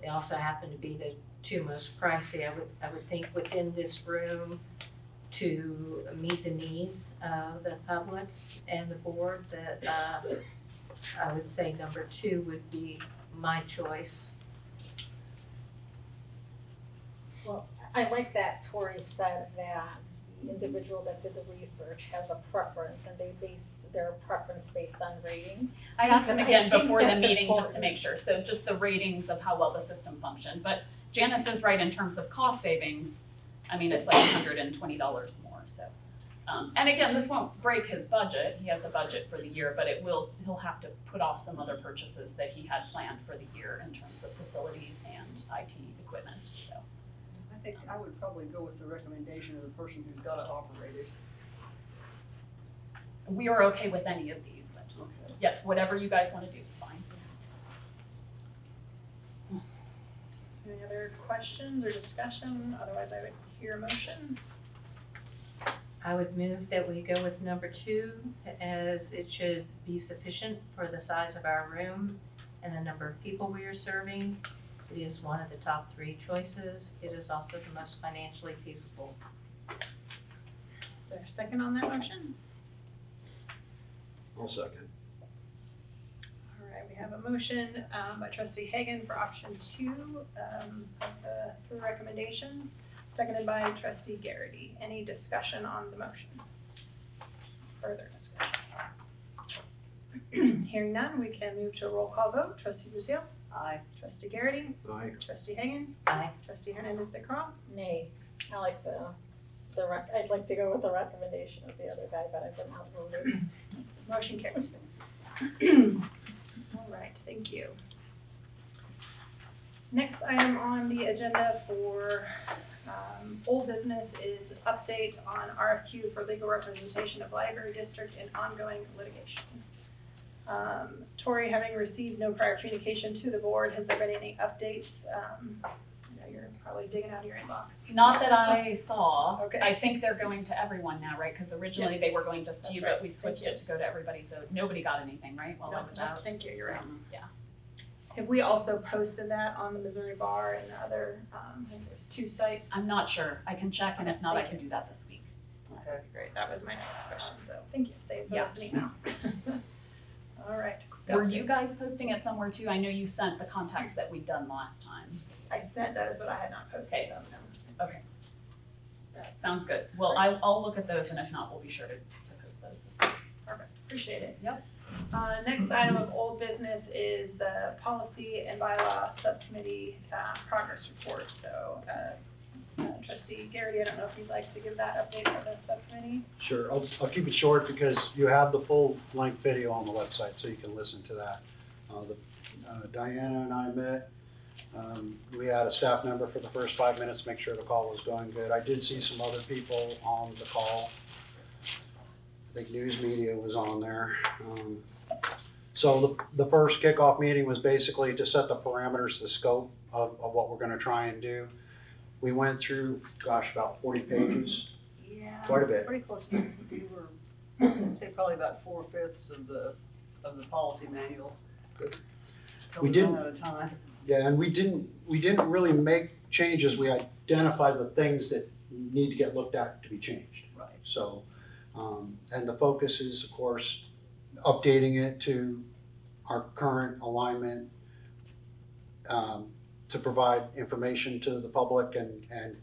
They also happen to be the two most pricey. I would think within this room, to meet the needs of the public and the board, that I would say number 2 would be my choice. Well, I like that Tori said that the individual that did the research has a preference and they based their preference based on ratings. I asked him Because again I think before the that's meeting just to important. make sure. So just the ratings of how well the system functioned. But Janice is right in terms of cost savings. I mean, it's like $120 more. So, and again, this won't break his budget. He has a budget for the year, but he'll have to put off some other purchases that he had planned for the year in terms of facilities and IT equipment. So. I think I would probably go with the recommendation of the person who's got it operated. We are okay with any of these, but yes, whatever you guys want to do is fine. So any other questions or discussion? Otherwise, I would hear a motion. I would move that we go with number 2, as it should be sufficient for the size of our room and the number of people we are serving. It is one of the top 3 choices. It is also the most financially feasible. Is there a second on that motion? I'll second. All right, we have a motion by trustee Hagan for option 2 of the 3 recommendations, seconded by trustee Garrity. Any discussion on the motion? Further discussion? Hearing none, we can move to a roll call vote. Trustee Lucio? Aye. Trustee Garrity? Aye. Trustee Hagan? Aye. Trustee Hernandez de Croo? Nay, I like I'd like to go with the recommendation of the other guy, but I've been outvoted. Motion carries. All right, thank you. Next item on the agenda for old business is update on RFQ for legal representation of library district in ongoing litigation. Tori, having received no prior communication to the board, has there been any updates? I know you're probably digging out of your inbox. Not that I saw. Okay. I think they're going to everyone now, right? Because originally they were going just to That's you, right. but we switched it to go to everybody, so nobody got anything, right, while I was out? Thank you, you're right. Yeah. Have we also posted that on the Missouri Bar and other, I think there's 2 sites? I'm not sure. I can check, and if not, I can do that this week. Okay, great. That was my next question, so thank you. Save Yeah. those an email. All right. Were you guys posting it somewhere too? I know you sent the contacts that we'd done last time. I sent those, but I had not posted Okay. them. Okay. Sounds good. Well, I'll look at those, and if not, we'll be sure to post those this week. Perfect. Appreciate it. Yep. Next item of old business is the policy and bylaw subcommittee progress report. So Trustee Garrity, I don't know if you'd like to give that update for the subcommittee? Sure, I'll keep it short because you have the full length video on the website, so you can listen to that. Diana and I met. We had a staff member for the first 5 minutes, make sure the call was going good. I did see some other people on the call. I think news media was on there. So the first kickoff meeting was basically to set the parameters, the scope of what we're gonna try and do. We went through, gosh, about 40 pages. Yeah. Quite a bit. Pretty close. We were, I'd say probably about 4/5 of the policy manual. We Till didn't- run out of time. Yeah, and we didn't really make changes. We identified the things that need to get looked at to be changed. Right. So, and the focus is, of course, updating it to our current alignment, to provide information to the public and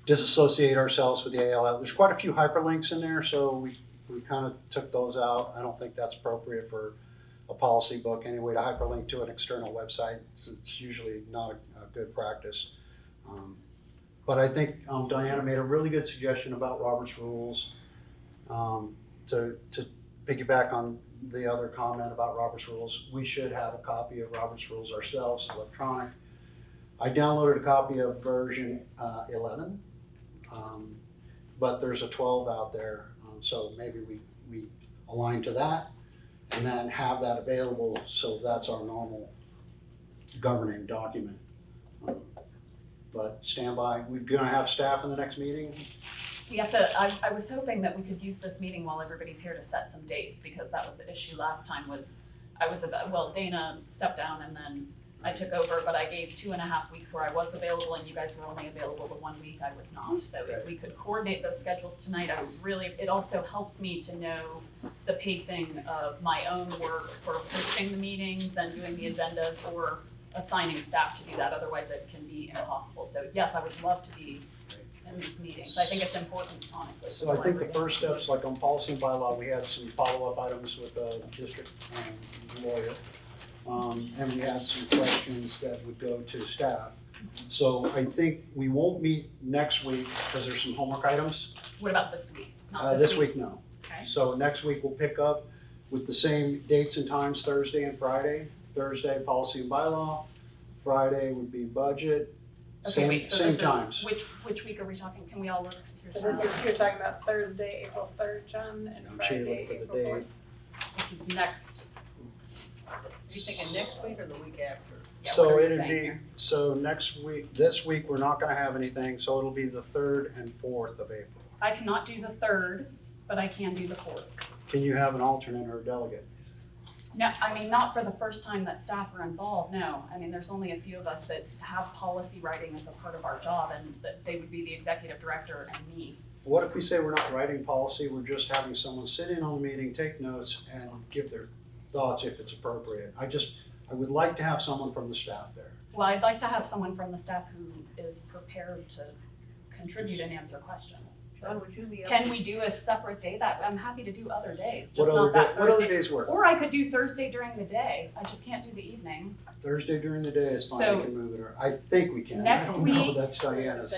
disassociate ourselves with the ALL. There's quite a few hyperlinks in there, so we kind of took those out. I don't think that's appropriate for a policy book anyway, to hyperlink to an external website. So it's usually not a good practice. But I think Diana made a really good suggestion about Robert's rules. To piggyback on the other comment about Robert's rules, we should have a copy of Robert's rules ourselves, electronic. I downloaded a copy of version 11, but there's a 12 out there, so maybe we align to that and then have that available, so that's our normal governing document. But stand by. We're gonna have staff in the next meeting. We have to, I was hoping that we could use this meeting while everybody's here to set some dates, because that was the issue last time was, Dana stepped down and then I took over, but I gave 2.5 weeks where I was available and you guys were only available the 1 week I was not. So if we could coordinate those schedules tonight, I would really, it also helps me to know the pacing of my own work for posting the meetings and doing the agendas or assigning staff to do that, otherwise it can be impossible. So yes, I would love to be in these meetings. I think it's important, honestly. for So the I think the library. first steps, like on policy and bylaw, we had some follow-up items with the district lawyer. And we had some questions that would go to staff. So I think we won't meet next week because there's some homework items. What about this week? Not This week, no. Okay. So next week we'll pick up with the same dates and times, Thursday and Friday. Thursday, policy and bylaw. Friday would be budget. Okay, Same, wait, so same this times. is, which week are we talking? Can we all look? So this is, you're talking about Thursday, April 3rd, John, and I'm sure you're Friday, looking for the April 4th. date. This is next. Are you thinking next week or the week after? Yeah, what So are you it'd saying be, here? so next week, this week, we're not gonna have anything, so it'll be the 3rd and 4th of April. I cannot do the 3rd, but I can do the 4th. Can you have an alternate or a delegate? No, I mean, not for the first time that staff are involved, no. I mean, there's only a few of us that have policy writing as a part of our job, and that they would be the executive director and me. What if we say we're not writing policy, we're just having someone sit in on the meeting, take notes, and give their thoughts if it's appropriate? I would like to have someone from the staff there. Well, I'd like to have someone from the staff who is prepared to contribute and answer questions. John, would you be Can we do a separate day? I'm happy to do other days, What just other not that what other Thursday. days work? Or I could do Thursday during the day. I just can't do the evening. Thursday during the day is fine, So, we can move it, or, I think we can. next I don't know, week- that's Diana's.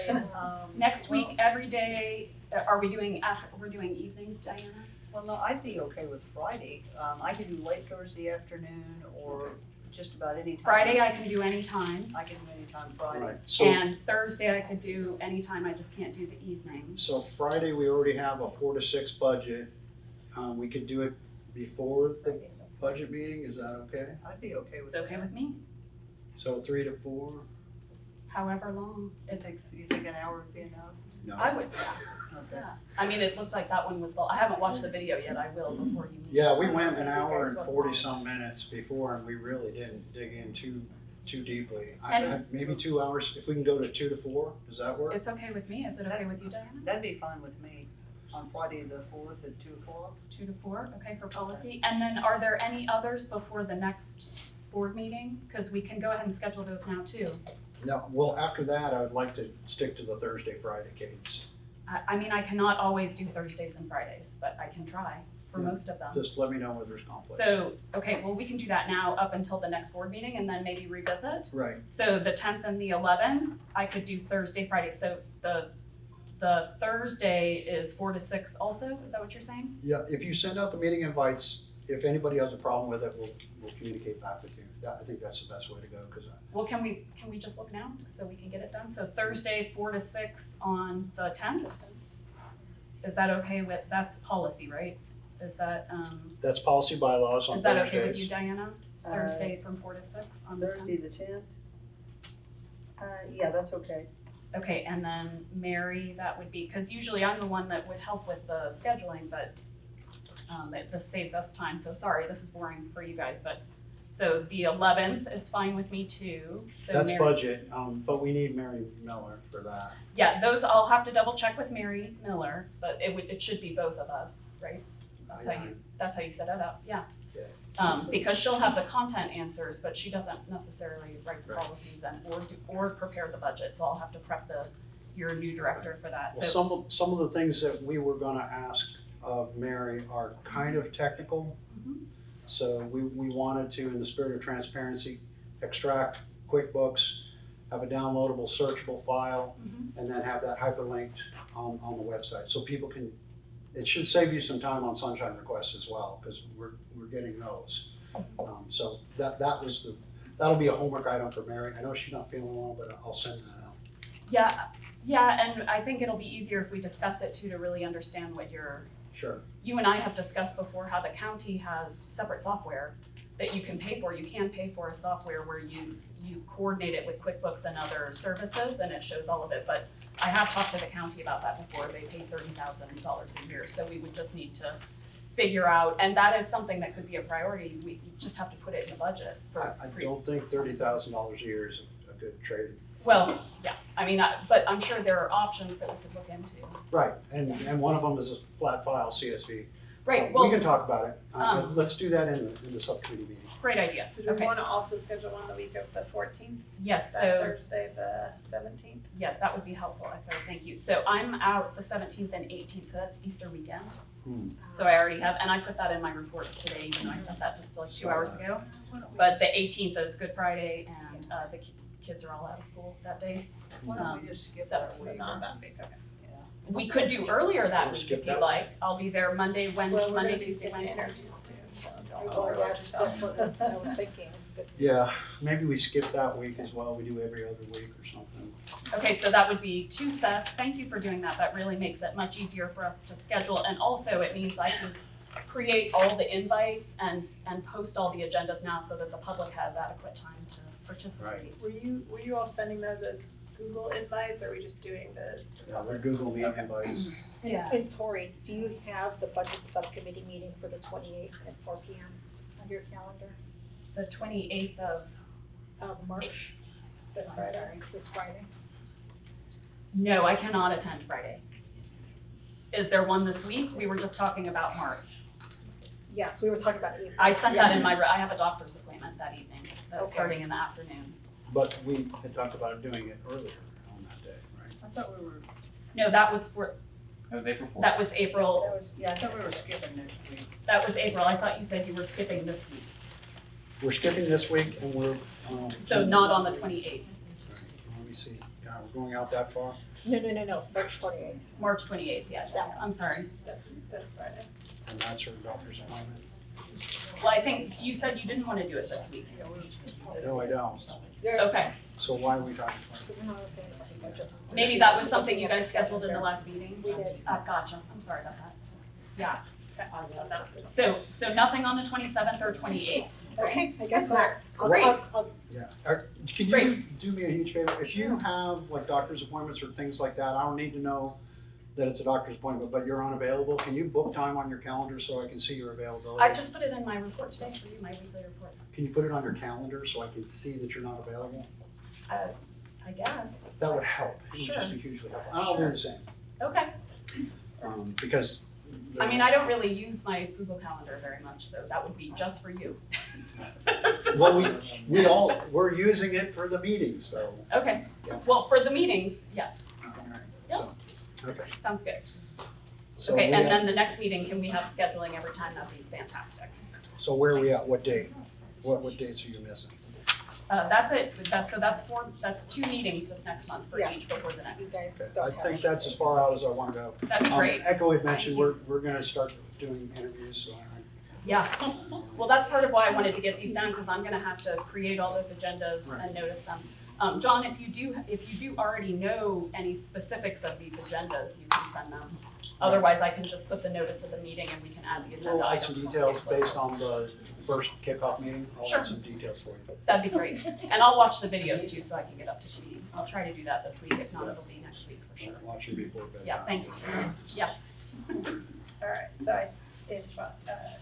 Next week, every day, are we doing we're doing evenings, Diana? Well, no, I'd be okay with Friday. I could do late Thursday afternoon or just about any time. Friday I can do any time, I can do any time Friday. Right, so, and Thursday I could do any time, I just can't do the evening. so Friday, we already have a 4 to 6 budget. We could do it before the budget meeting, is that okay? I'd be okay with It's that. okay with me, So 3 to 4? however long. It's, You think an hour would be enough? No. I would, Okay. yeah. I mean, it looked like that one was, I haven't watched the video yet, I will before you meet. Yeah, we went an hour and 40-some minutes before, and we really didn't dig in too deeply. Maybe 2 hours, if we can go to 2 to 4, does that work? It's okay with me, is it okay with you, Diana? That'd be fine with me. On Friday the 4th at 2 o'clock. 2 to 4, okay, for policy. And then are there any others before the next board meeting? Because we can go ahead and schedule those now too. No, well, after that, I would like to stick to the Thursday, Friday cadence. I mean, I cannot always do Thursdays and Fridays, but I can try. for most of them. Just let me know where there's conflicts. So, okay, well, we can do that now up until the next board meeting and then maybe revisit. Right. So the 10th and the 11th, I could do Thursday, Friday. So the Thursday is 4 to 6 also, is that what you're saying? Yeah, if you send out the meeting invites, if anybody has a problem with it, we'll communicate back with you. I think that's the best way to go, because Well, can we just look now so we can get it done? So Thursday, 4 to 6 on the 10th? Is that okay with, that's policy, right? Is that, that's policy bylaws on is that Thursdays. okay with you, Diana? Thursday from 4 to 6 on the 10th? Thursday the 10th? Yeah, that's okay. Okay, and then Mary, that would be, because usually I'm the one that would help with the scheduling, but this saves us time, so sorry, this is boring for you guys, but, so the 11th is fine with me too. So That's Mary, budget, but we need Mary Miller for that. yeah, those, I'll have to double check with Mary Miller, but it should be both of us, right? That's how you set it up, yeah. Because she'll have the content answers, but she doesn't necessarily write the policies or prepare the budget, so I'll have to prep your new director for that. Well, So some of the things that we were gonna ask of Mary are kind of technical. So we wanted to, in the spirit of transparency, extract QuickBooks, have a downloadable searchable file, and then have that hyperlinked on the website. So people can, it should save you some time on sunshine requests as well, because we're getting those. So that'll be a homework item for Mary. I know she's not feeling well, but I'll send that out. Yeah, and I think it'll be easier if we discuss it too, to really understand what Sure. you and I have discussed before how the county has separate software that you can pay for. You can pay for a software where you coordinate it with QuickBooks and other services, and it shows all of it. But I have talked to the county about that before. They pay $30,000 a year, so we would just need to figure out, and that is something that could be a priority. You just have to put it in the budget. I don't think $30,000 a year is a good trade. Well, yeah, I mean, but I'm sure there are options that we could look into. Right, and one of them is a flat file CSV. Right, So well, we can talk about it. Let's do that in the subcommittee meeting. Great idea. So do we Okay. want to also schedule one the week of the 14th? Yes, That so Thursday, the 17th? yes, that would be helpful. Thank you. So I'm out the 17th and 18th. So that's Easter weekend. So I already have, and I put that in my report today, even though I sent that just like 2 hours ago. But the 18th is Good Friday, and the kids are all out of school that day. Why don't we just skip So that week? not that big, okay. We could do earlier that We'll week skip if you'd that like. I'll be there Monday, Well, we're Monday, gonna be Tuesday, getting Wednesday. interviews too, so don't Oh, overload that's yourself. what I was thinking. This is- Yeah, maybe we skip that week as well. We do every other week or something. Okay, so that would be 2 sets. Thank you for doing that. That really makes it much easier for us to schedule. And also it means I can create all the invites and post all the agendas now so that the public has adequate time to participate. Were you all sending those as Google invites, or are we just doing the? Yeah, they're Google Meet invites. And and Tori, do you have the budget subcommittee meeting for the 28th at 4 PM on your calendar? The 28th of March, this I'm Friday, sorry. this Friday. No, I cannot attend Friday. Is there one this week? We were just talking about March. Yes, we were talking about April. I sent that in I have a doctor's appointment that evening, Okay. starting in the afternoon. But we had talked about doing it earlier on that day, right? I thought we were, No, that was for, That was April 4th. that was April, I thought we were skipping next week. that was April. I thought you said you were skipping this week. We're skipping this week and we're. So not on the 28th, Let me see, we're going out that far? No, March 28th. March 28th, yeah, I'm sorry. That's Friday. And that's her doctor's appointment? Well, I think you said you didn't want to do it this week. No, I don't. Okay, So why are we talking We're not saying about the budget. maybe that was something you guys scheduled in the last meeting? We did. Gotcha, I'm sorry about that. Yeah. So nothing on the 27th or 28th? Okay, I guess not. Great. Yeah, can you Great. do me a huge favor? If you have like doctor's appointments or things like that, I don't need to know that it's a doctor's appointment, but you're unavailable, can you book time on your calendar so I can see your availability? I just put it in my report today for you, my weekly report. Can you put it on your calendar so I can see that you're not available? I guess. That would help, it would Sure. just be hugely helpful. And I'll do the same, Okay. because. I mean, I don't really use my Google Calendar very much, so that would be just for you. Well, we're using it for the meetings though. Okay, Yeah. well, for the meetings, yes. All right, Yep. so, okay. Sounds good. So Okay, we and have- then the next meeting, can we have scheduling every time? That'd be fantastic. So where are we at? What date? What dates are you missing? That's it. That's 2 meetings this next month for Yes. each before the next. You guys Okay, don't I have. think that's as far out as I want to go. That'd be great. Echo had mentioned, we're gonna start doing interviews, so Yeah, well, that's part of why I wanted to get these done, because I'm gonna have to create all those agendas Right. and notice them. John, if you do already know any specifics of these agendas, you can send them. Otherwise, I can just put the notice of the meeting and we can add the agenda we'll add some items. when we details get closer. based on the first kickoff meeting. I'll Sure. add some details for you. That'd be great. And I'll watch the videos too, so I can get up to speed. I'll try to do that this week. If not, it'll be next week for sure. Watch them before bed. Yeah, thank you. Yeah. All right, so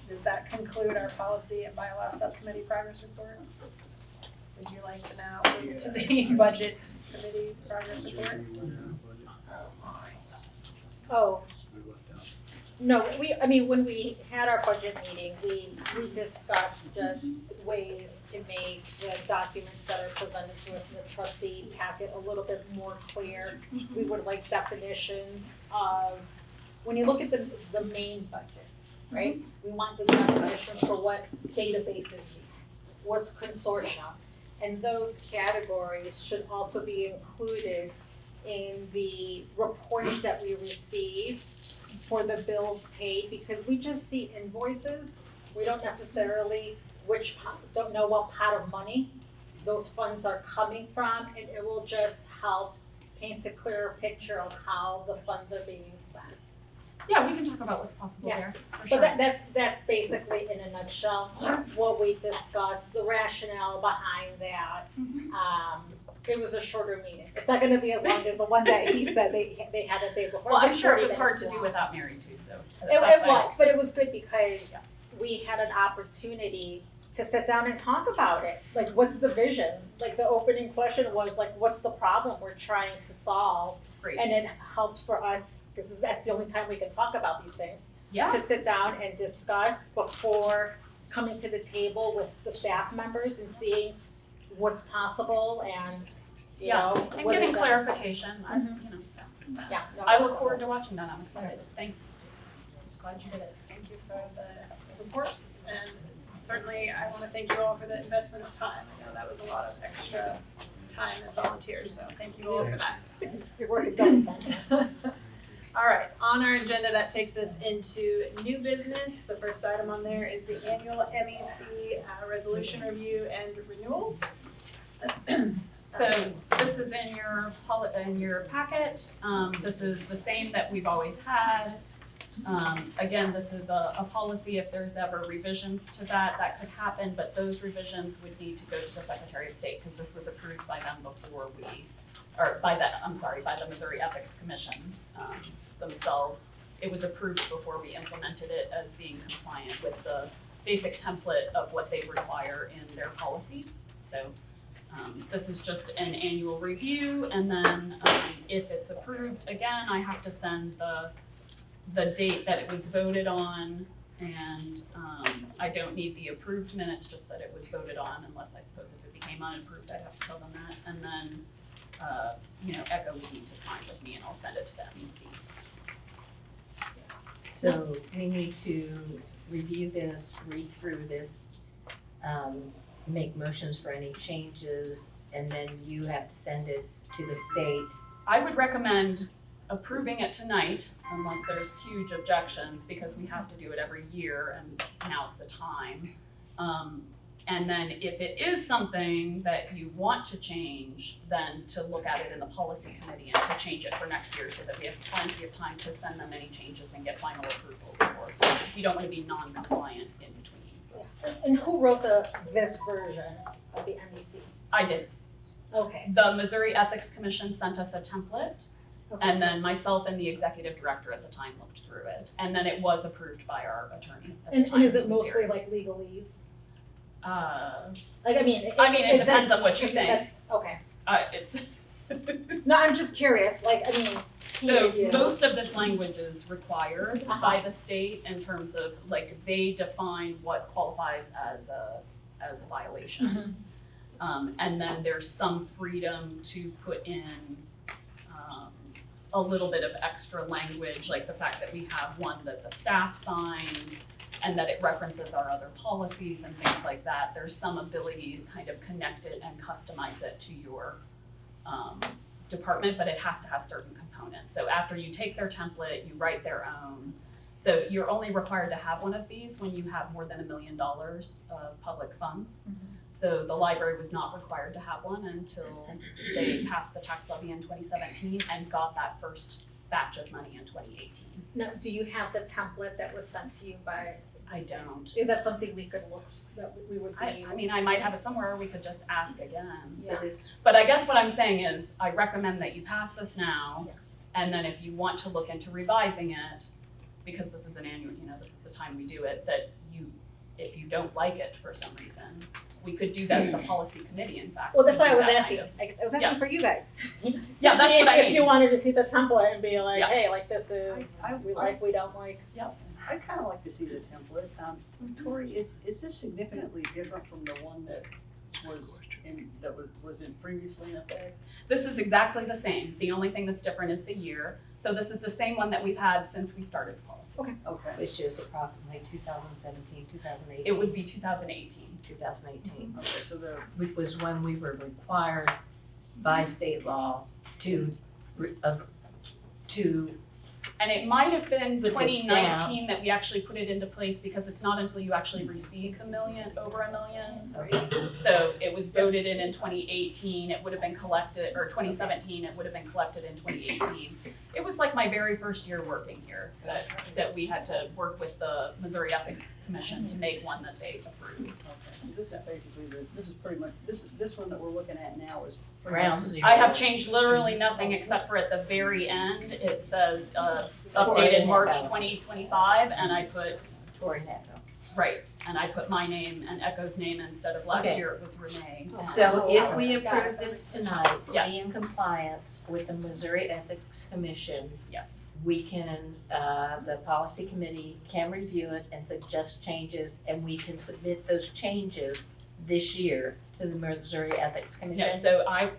does that conclude our policy and bylaw subcommittee progress report? Would you like to now move to the budget committee progress report? Oh, no, when we had our budget meeting, we discussed just ways to make the documents that are presented to us in the trustee packet a little bit more clear. We would like definitions of, when you look at the main budget, right? We want the definitions for what databases means, what's consortium. And those categories should also be included in the reports that we receive for the bills paid, because we just see invoices. We don't necessarily don't know what pot of money those funds are coming from, and it will just help paint a clearer picture of how the funds are being spent. Yeah, we can talk about what's possible Yeah. there, for sure. But that's basically in a nutshell what we discussed, the rationale behind that. It was a shorter meeting. It's not gonna be as long as the one that he said they had a day before. Well, I'm like sure it 40 was hard to minutes do long. without Mary too, so. It that's why I was, but it was good because we had an opportunity to sit down and talk about it. Like, what's the vision? Like, the opening question was like, what's the problem we're trying to solve? Great. And it helped for us, because that's the only time we can talk about these things. Yeah. To sit down and discuss before coming to the table with the staff members and seeing what's possible and, you know, And what getting is clarification, Yeah. no, I it was- look forward to watching that. I'm excited. Thanks. Glad you did it. Thank you for the reports, and certainly I want to thank you all for the investment of time. I know that was a lot of extra time as volunteers, so thank you all for that. You're working double time. All right, on our agenda, that takes us into new business. The first item on there is the annual MEC resolution review and renewal. So this is in your packet. This is the same that we've always had. Again, this is a policy. If there's ever revisions to that could happen, but those revisions would need to go to the Secretary of State because this was approved by them before by the Missouri Ethics Commission themselves. It was approved before we implemented it as being compliant with the basic template of what they require in their policies. So this is just an annual review, and then if it's approved, again, I have to send the date that it was voted on, and I don't need the approved minutes, just that it was voted on, unless I suppose if it became unapproved, I'd have to tell them that. And then, Echo would need to sign with me, and I'll send it to the MEC. So we need to review this, read through this, make motions for any changes, and then you have to send it to the state. I would recommend approving it tonight, unless there's huge objections, because we have to do it every year, and now's the time. And then if it is something that you want to change, then to look at it in the policy committee and to change it for next year so that we have plenty of time to send them any changes and get final approval before. You don't want to be non-compliant in between. And who wrote this version of the MEC? I did. Okay. The Missouri Ethics Commission sent us a template, and then myself and the executive director at the time looked through it. And then it was approved by our attorney at the time. And is it mostly like legalese? It depends on what you think. Okay. It's No, I'm just curious, so most of this language is required by the state in terms of, they define what qualifies as a violation. And then there's some freedom to put in a little bit of extra language, like the fact that we have one that the staff signs and that it references our other policies and things like that. There's some ability to kind of connect it and customize it to your department, but it has to have certain components. So after you take their template, you write their own. So you're only required to have one of these when you have more than $1 million of public funds. So the library was not required to have one until they passed the tax levy in 2017 and got that first batch of money in 2018. Now, do you have the template that was sent to you by? I don't. Is that something we could look, that we would be I able mean, to I see? might have it somewhere, or we could just ask again. So this- But I guess what I'm saying is, I recommend that you pass this now, and then if you want to look into revising it, because this is an annual, this is the time we do it, that if you don't like it for some reason, we could do that at the policy committee, in fact. Well, that's We why I do was that asking. kind of- I was asking Yes. for you guys. Yeah, that's what I If mean. you wanted to see the template and be like, Yeah. hey, like this is, we like, we don't like. Yep. I'd kind of like to see the template. Tori, is this significantly different from the one that was in previously in effect? This is exactly the same. The only thing that's different is the year. So this is the same one that we've had since we started the policy. Okay. Which is approximately 2017, 2018. It would be 2018. 2018. Okay, so which was when we were required by state law to And it might have been Put this 2019 that we actually put it into place, because it's not until you actually receive over $1 million. So it was voted in 2018, it would have been collected, or 2017, it would have been collected in 2018. It was like my very first year working here, that we had to work with the Missouri Ethics Commission to make one that they approved. Okay. This is basically this is pretty much, this one that we're looking at now is Ground zero. I have changed literally nothing except for at the very end, it says, updated March 2025, and I put, Tori Neco. right, and I put my name and Echo's name instead of last Okay. year it was Renee. So if we approve this tonight, to Yes. be in compliance with the Missouri Ethics Commission, Yes. we can, the policy committee can review it and suggest changes, and we can submit those changes this year to the Missouri Ethics Commission. Yeah, so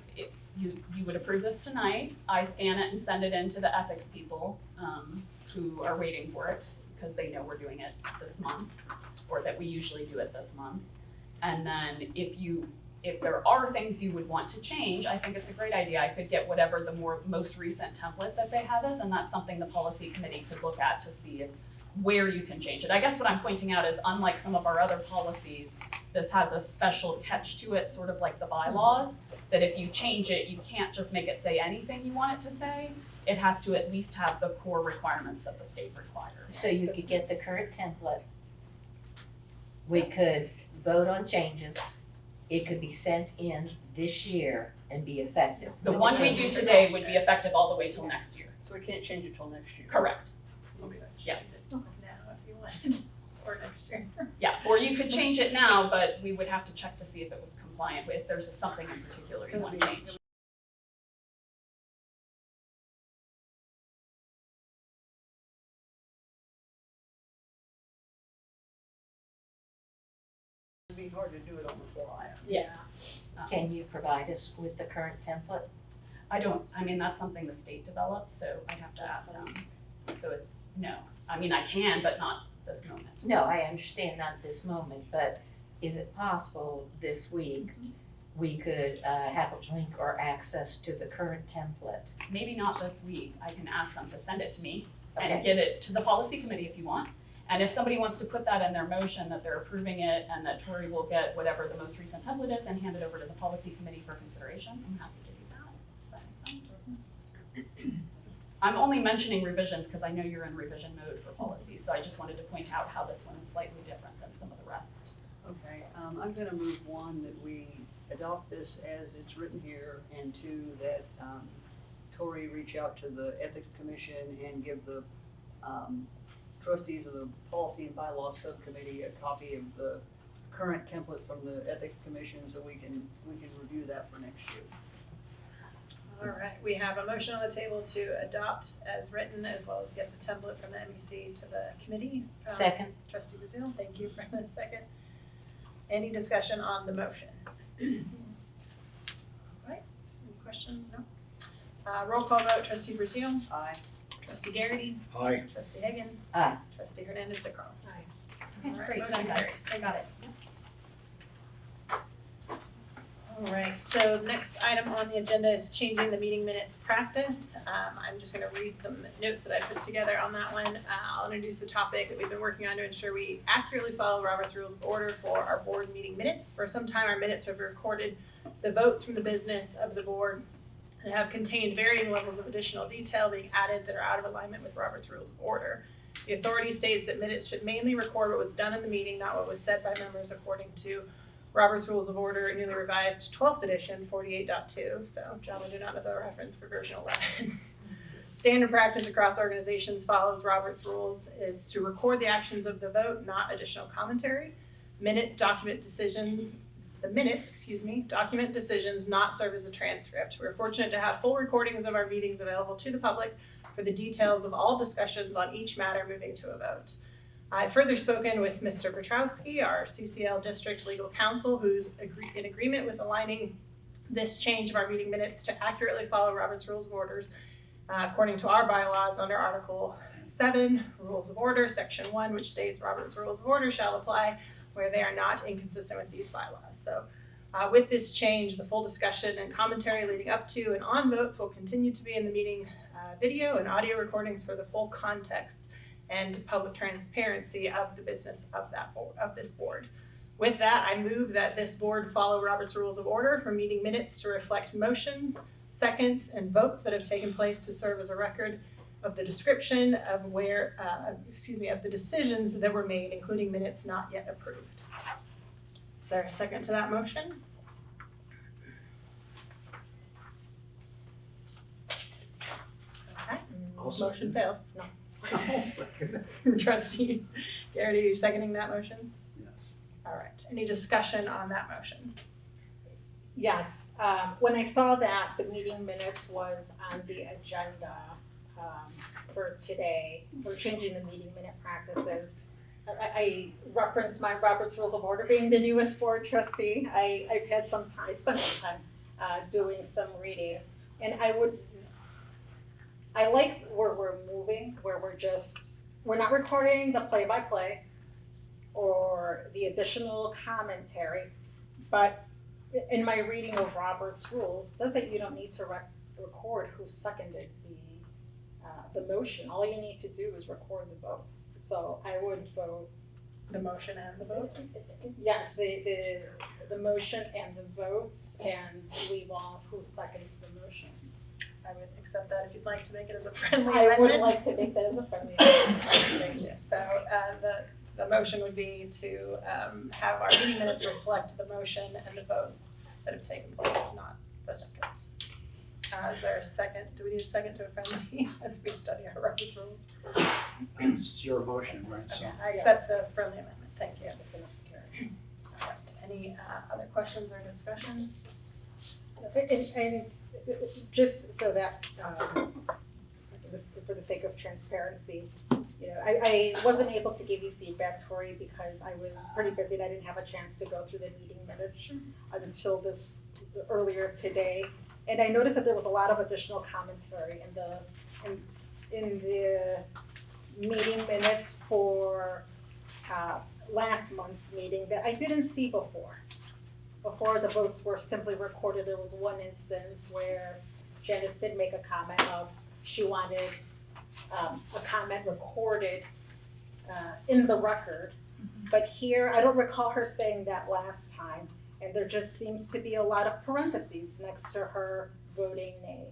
you would approve this tonight, I scan it and send it in to the ethics people, who are waiting for it, because they know we're doing it this month, or that we usually do it this month. And then if there are things you would want to change, I think it's a great idea. I could get whatever the most recent template that they have is, and that's something the policy committee could look at to see where you can change it. I guess what I'm pointing out is, unlike some of our other policies, this has a special catch to it, sort of like the bylaws, that if you change it, you can't just make it say anything you want it to say. It has to at least have the core requirements that the state requires. So you could get the current template. We could vote on changes. It could be sent in this year and be effective. The one we do today would be effective all the way till next year. So we can't change it till next year? Correct. Okay. Yes. Now, if you wanted, or next year. Yeah, or you could change it now, but we would have to check to see if it was compliant, if there's something in particular you want to change. It'd be hard to do it on the fly. Yeah. Can you provide us with the current template? I mean, that's something the state develops, so I'd have to ask them. So it's, no. I mean, I can, but not this moment. No, I understand not at this moment, but is it possible this week we could have a link or access to the current template? Maybe not this week. I can ask them to send it to me and Okay. get it to the policy committee if you want. And if somebody wants to put that in their motion, that they're approving it and that Tori will get whatever the most recent template is and hand it over to the policy committee for consideration, I'm happy to do that. Does that make sense? I'm only mentioning revisions because I know you're in revision mode for policies, so I just wanted to point out how this one is slightly different than some of the rest. Okay, I'm gonna move one, that we adopt this as it's written here, and two, that Tori reach out to the Ethics Commission and give the trustees of the Policy and Bylaws Subcommittee a copy of the current template from the Ethics Commission, so we can review that for next year. All right, we have a motion on the table to adopt as written, as well as get the template from the MEC to the committee. Second. Trustee Brazil, thank you for the second. Any discussion on the motion? All right, any questions? No? Roll call vote, trustee Brazil, Aye. trustee Garrity, Aye. trustee Hagan. Aye. Trustee Hernandez de Caro. Okay, All right, great, motion done, guys. carries. I got it. All right, so next item on the agenda is changing the meeting minutes practice. I'm just gonna read some notes that I put together on that one. I'll introduce the topic that we've been working on to ensure we accurately follow Robert's Rules of Order for our board meeting minutes. For some time, our minutes have recorded the votes from the business of the board and have contained varying levels of additional detail being added that are out of alignment with Robert's Rules of Order. The authority states that minutes should mainly record what was done in the meeting, not what was said by members according to Robert's Rules of Order, newly revised 12th edition, 48.2. So, gentlemen do not know the reference for version 11. Standard practice across organizations follows Robert's Rules is to record the actions of the vote, not additional commentary. Document decisions not serve as a transcript. We're fortunate to have full recordings of our meetings available to the public for the details of all discussions on each matter moving to a vote. I've further spoken with Mr. Petrowski, our CCL District Legal Counsel, who's in agreement with aligning this change of our meeting minutes to accurately follow Robert's Rules of Orders according to our bylaws under Article 7, Rules of Order, Section 1, which states Robert's Rules of Order shall apply where they are not inconsistent with these bylaws. So with this change, the full discussion and commentary leading up to and on votes will continue to be in the meeting video and audio recordings for the full context and public transparency of the business of this board. With that, I move that this board follow Robert's Rules of Order for meeting minutes to reflect motions, seconds, and votes that have taken place to serve as a record of the description of of the decisions that were made, including minutes not yet approved. Is there a second to that motion? Okay, motion fails. No. I'll second Trustee Garrity, are you seconding that motion? Yes. All right, any discussion on that motion? Yes, when I saw that the meeting minutes was on the agenda for today, we're changing the meeting minute practices. I referenced my Robert's Rules of Order being the newest board trustee. I've had some time, spent some time doing some reading. And I like where we're moving, where we're not recording the play-by-play or the additional commentary, but in my reading of Robert's Rules, it says that you don't need to record who seconded the motion. All you need to do is record the votes. So I would vote the motion and the votes? Yes, the motion and the votes, and leave off who seconds the motion. I would accept that if you'd like to make it as a friendly I amendment. would like to make that as a friendly amendment. Thank you. So the motion would be to have our meeting minutes reflect the motion and the votes that have taken place, not the seconds. Is there a second? Do we need a second to a friendly as we study our Robert's Rules? It's your motion, right? So. Okay, I accept the friendly amendment. Thank you. That's enough to carry. All right. Any other questions or discussion? And just so that, for the sake of transparency, you know, I wasn't able to give you feedback, Tori, because I was pretty busy and I didn't have a chance to go through the meeting minutes until earlier today. And I noticed that there was a lot of additional commentary in the meeting minutes for last month's meeting that I didn't see before. Before the votes were simply recorded, there was one instance where Janice did make a comment of she wanted a comment recorded in the record. But here, I don't recall her saying that last time, and there just seems to be a lot of parentheses next to her voting nay.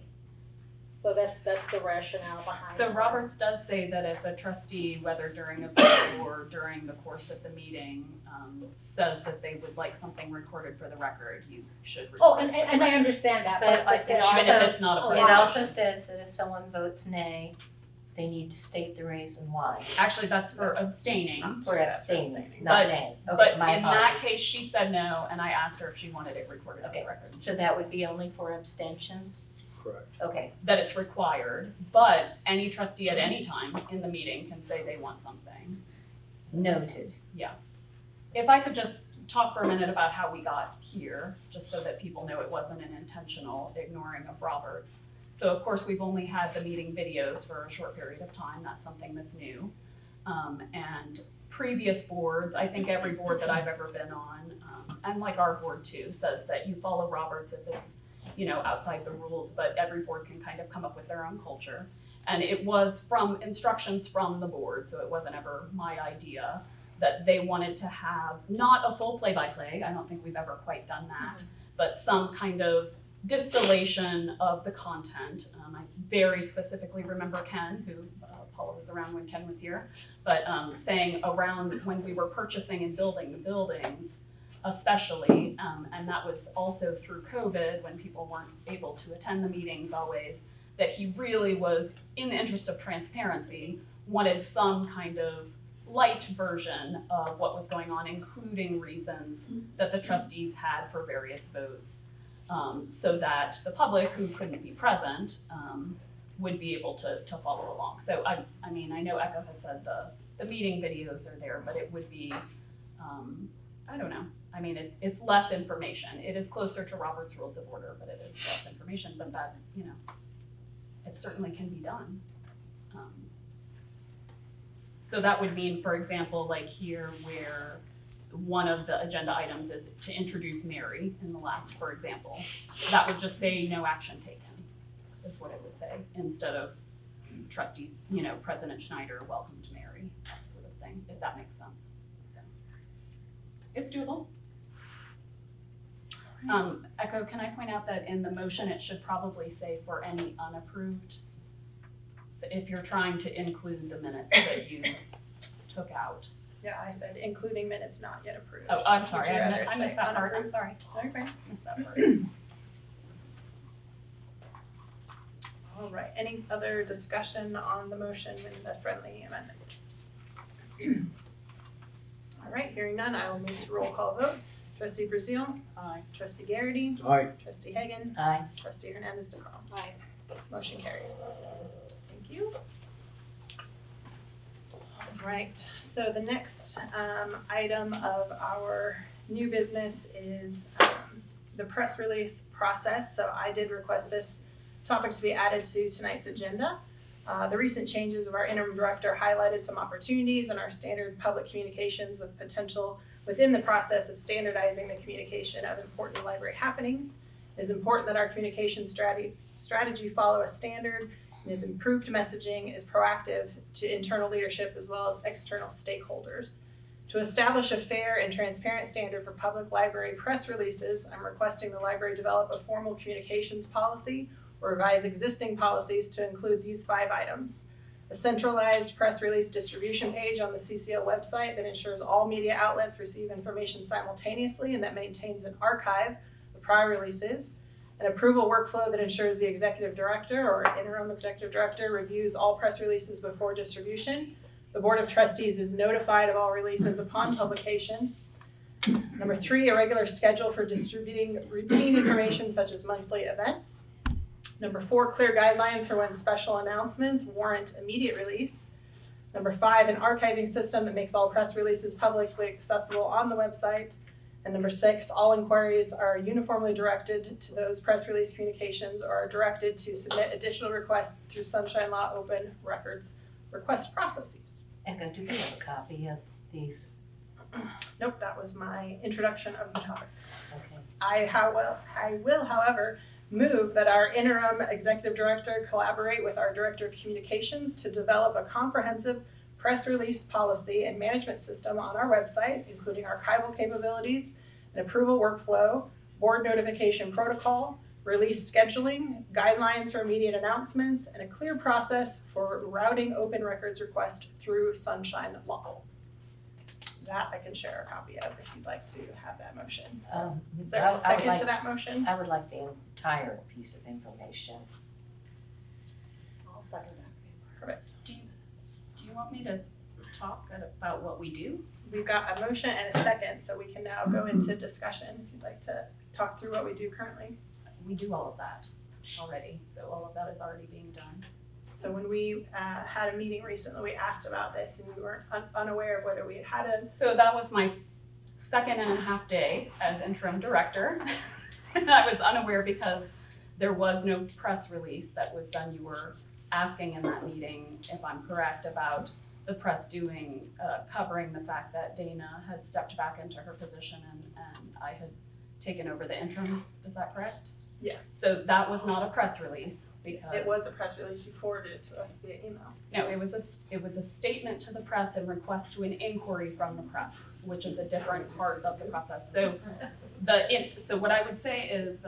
So that's the rationale behind it. So Roberts does say that if a trustee, whether during a vote or during the course of the meeting, says that they would like something recorded for the record, you should record. Oh, and I understand that, but even if it's not a It problem. also says that if someone votes nay, they need to state the reason why. Actually, that's for abstaining. For abstaining, not nay. Okay, But my in that apologies. case, she said no, and I asked her if she wanted it recorded for the record. So that would be only for abstentions? Correct. Okay. That it's required, but any trustee at any time in the meeting can say they want something. Noted. Yeah. If I could just talk for a minute about how we got here, just so that people know it wasn't an intentional ignoring of Roberts. So of course, we've only had the meeting videos for a short period of time. That's something that's new. And previous boards, I think every board that I've ever been on, and like our board too, says that you follow Roberts if it's, outside the rules, but every board can kind of come up with their own culture. And it was from instructions from the board, so it wasn't ever my idea, that they wanted to have not a full play-by-play, I don't think we've ever quite done that, but some kind of distillation of the content. I very specifically remember Ken, who Paula was around when Ken was here, but saying around when we were purchasing and building the buildings, especially, and that was also through COVID when people weren't able to attend the meetings always, that he really was, in the interest of transparency, wanted some kind of light version of what was going on, including reasons that the trustees had for various votes, so that the public who couldn't be present would be able to follow along. So I mean, I know Echo has said the meeting videos are there, but it would be, I don't know. I mean, it's less information. It is closer to Robert's Rules of Order, but it is less information, but that, it certainly can be done. So that would mean, for example, like here where one of the agenda items is to introduce Mary in the last, for example, that would just say no action taken, is what it would say, instead of trustees, President Schneider welcomed Mary, that sort of thing, if that makes sense. So it's doable. Echo, can I point out that in the motion, it should probably say for any unapproved, so if you're trying to include the minutes that you took out. Yeah, I said including minutes not yet approved. Oh, I'm sorry, Would you rather I it missed say that part, I'm unapproved? sorry. Okay. Missed that part. All right, any other discussion on the motion and the friendly amendment? All right, hearing none, I will move to roll call vote. Trustee Brazil? Aye. Trustee Garrity? Aye. Trustee Hagan? Aye. Trustee Hernandez de Croo? Aye. Motion carries. Thank you. All right, so the next item of our new business is the press release process. So I did request this topic to be added to tonight's agenda. The recent changes of our interim director highlighted some opportunities in our standard public communications with potential within the process of standardizing the communication of important library happenings. It is important that our communication strategy follow a standard and is improved messaging is proactive to internal leadership as well as external stakeholders. To establish a fair and transparent standard for public library press releases, I'm requesting the library develop a formal communications policy or revise existing policies to include these 5 items. A centralized press release distribution page on the CCO website that ensures all media outlets receive information simultaneously and that maintains an archive of prior releases. An approval workflow that ensures the executive director or interim executive director reviews all press releases before distribution. The Board of Trustees is notified of all releases upon publication. Number 3, a regular schedule for distributing routine information such as monthly events. Number 4, clear guidelines for when special announcements warrant immediate release. Number 5, an archiving system that makes all press releases publicly accessible on the website. And number 6, all inquiries are uniformly directed to those press release communications or are directed to submit additional requests through Sunshine Law open records request processes. Echo, do you have a copy of these? Nope, that was my introduction of the topic. Okay. I will, however, move that our interim executive director collaborate with our director of communications to develop a comprehensive press release policy and management system on our website, including archival capabilities, an approval workflow, board notification protocol, release scheduling, guidelines for immediate announcements, and a clear process for routing open records request through Sunshine Law. That I can share a copy of if you'd like to have that motion. So, is there a second to that motion? I would like the entire piece of information. I'll second that. Perfect. Do you want me to talk about what we do? We've got a motion and a second, so we can now go into discussion if you'd like to talk through what we do currently. We do all of that already, so all of that is already being done. So when we had a meeting recently, we asked about this and we were unaware of whether we had a. So that was my 2.5 day as interim director. And I was unaware because There was no press release that was done. You were asking in that meeting, if I'm correct, about the press covering the fact that Dana had stepped back into her position and I had taken over the interim. Is that correct? Yeah. So that was not a press release because. It was a press release, you forwarded it to us via email. No, it was a statement to the press and request to an inquiry from the press, which is a different part of the process. So so what I would say is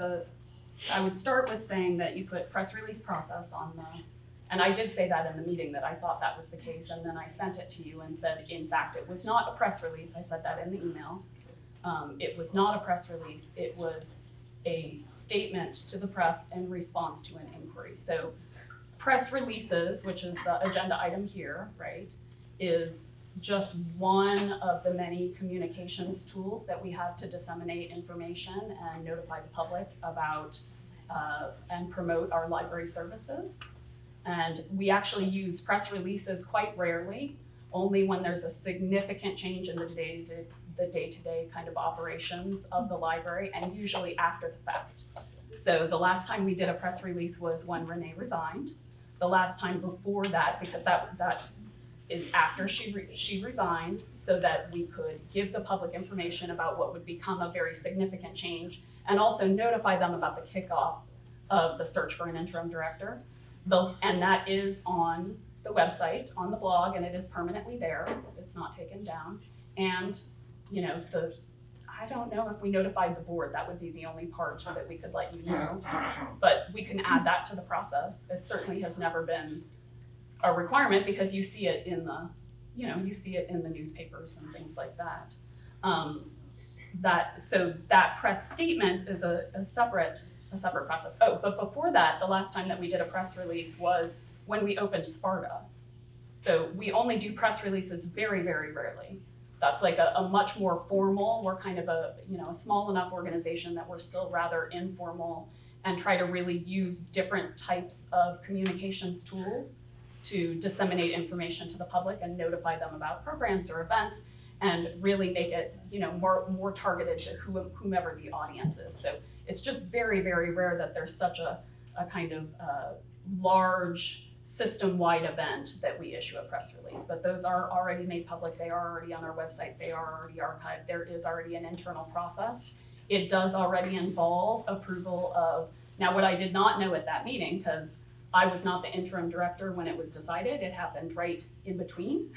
I would start with saying that you put press release process on and I did say that in the meeting that I thought that was the case, and then I sent it to you and said, in fact, it was not a press release. I said that in the email. It was not a press release. It was a statement to the press in response to an inquiry. So press releases, which is the agenda item here, right, is just one of the many communications tools that we have to disseminate information and notify the public about and promote our library services. And we actually use press releases quite rarely, only when there's a significant change in the day-to-day kind of operations of the library, and usually after the fact. So the last time we did a press release was when Renee resigned. The last time before that, because that is after she resigned, so that we could give the public information about what would become a very significant change, and also notify them about the kickoff of the search for an interim director. And that is on the website, on the blog, and it is permanently there. It's not taken down. And, I don't know if we notified the board, that would be the only part that we could let you know. But we can add that to the process. It certainly has never been a requirement because you see it in the, you see it in the newspapers and things like that. So that press statement is a separate process. Oh, but before that, the last time that we did a press release was when we opened Sparta. So we only do press releases very, very rarely. That's like a much more formal, we're kind of a small enough organization that we're still rather informal and try to really use different types of communications tools to disseminate information to the public and notify them about programs or events and really make it, more targeted to whomever the audience is. So it's just very, very rare that there's such a kind of large system-wide event that we issue a press release. But those are already made public. They are already on our website. They are already archived. There is already an internal process. It does already involve approval of, now what I did not know at that meeting, because I was not the interim director when it was decided, it happened right in between.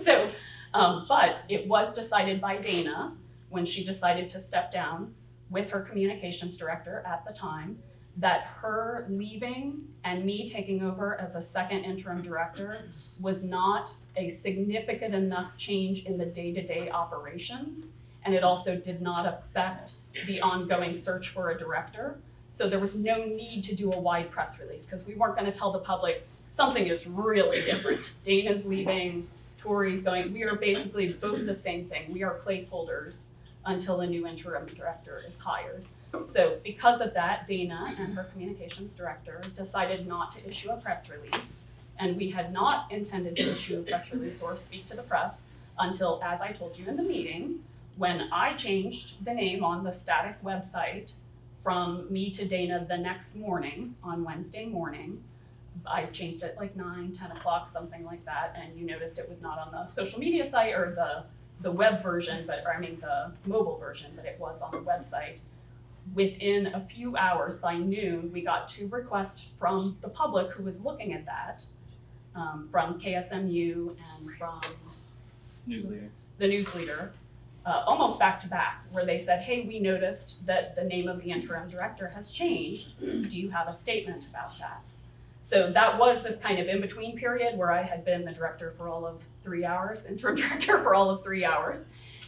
So, but it was decided by Dana when she decided to step down with her communications director at the time, that her leaving and me taking over as a second interim director was not a significant enough change in the day-to-day operations. And it also did not affect the ongoing search for a director. So there was no need to do a wide press release because we weren't going to tell the public something is really different. Dana's leaving, Tori's going. We are basically both the same thing. We are placeholders until a new interim director is hired. So because of that, Dana and her communications director decided not to issue a press release. And we had not intended to issue a press release or speak to the press until, as I told you in the meeting, when I changed the name on the static website from me to Dana the next morning, on Wednesday morning. I changed it like 9, 10 o'clock, something like that, and you noticed it was not on the social media site or the web version, the mobile version, but it was on the website. Within a few hours, by noon, we got 2 requests from the public who was looking at that, from KSMU and from the newsleader, almost back to back, where they said, hey, we noticed that the name of the interim director has changed. Do you have a statement about that? So that was this kind of in-between period where I had been the director for all of 3 hours, interim director for all of 3 hours.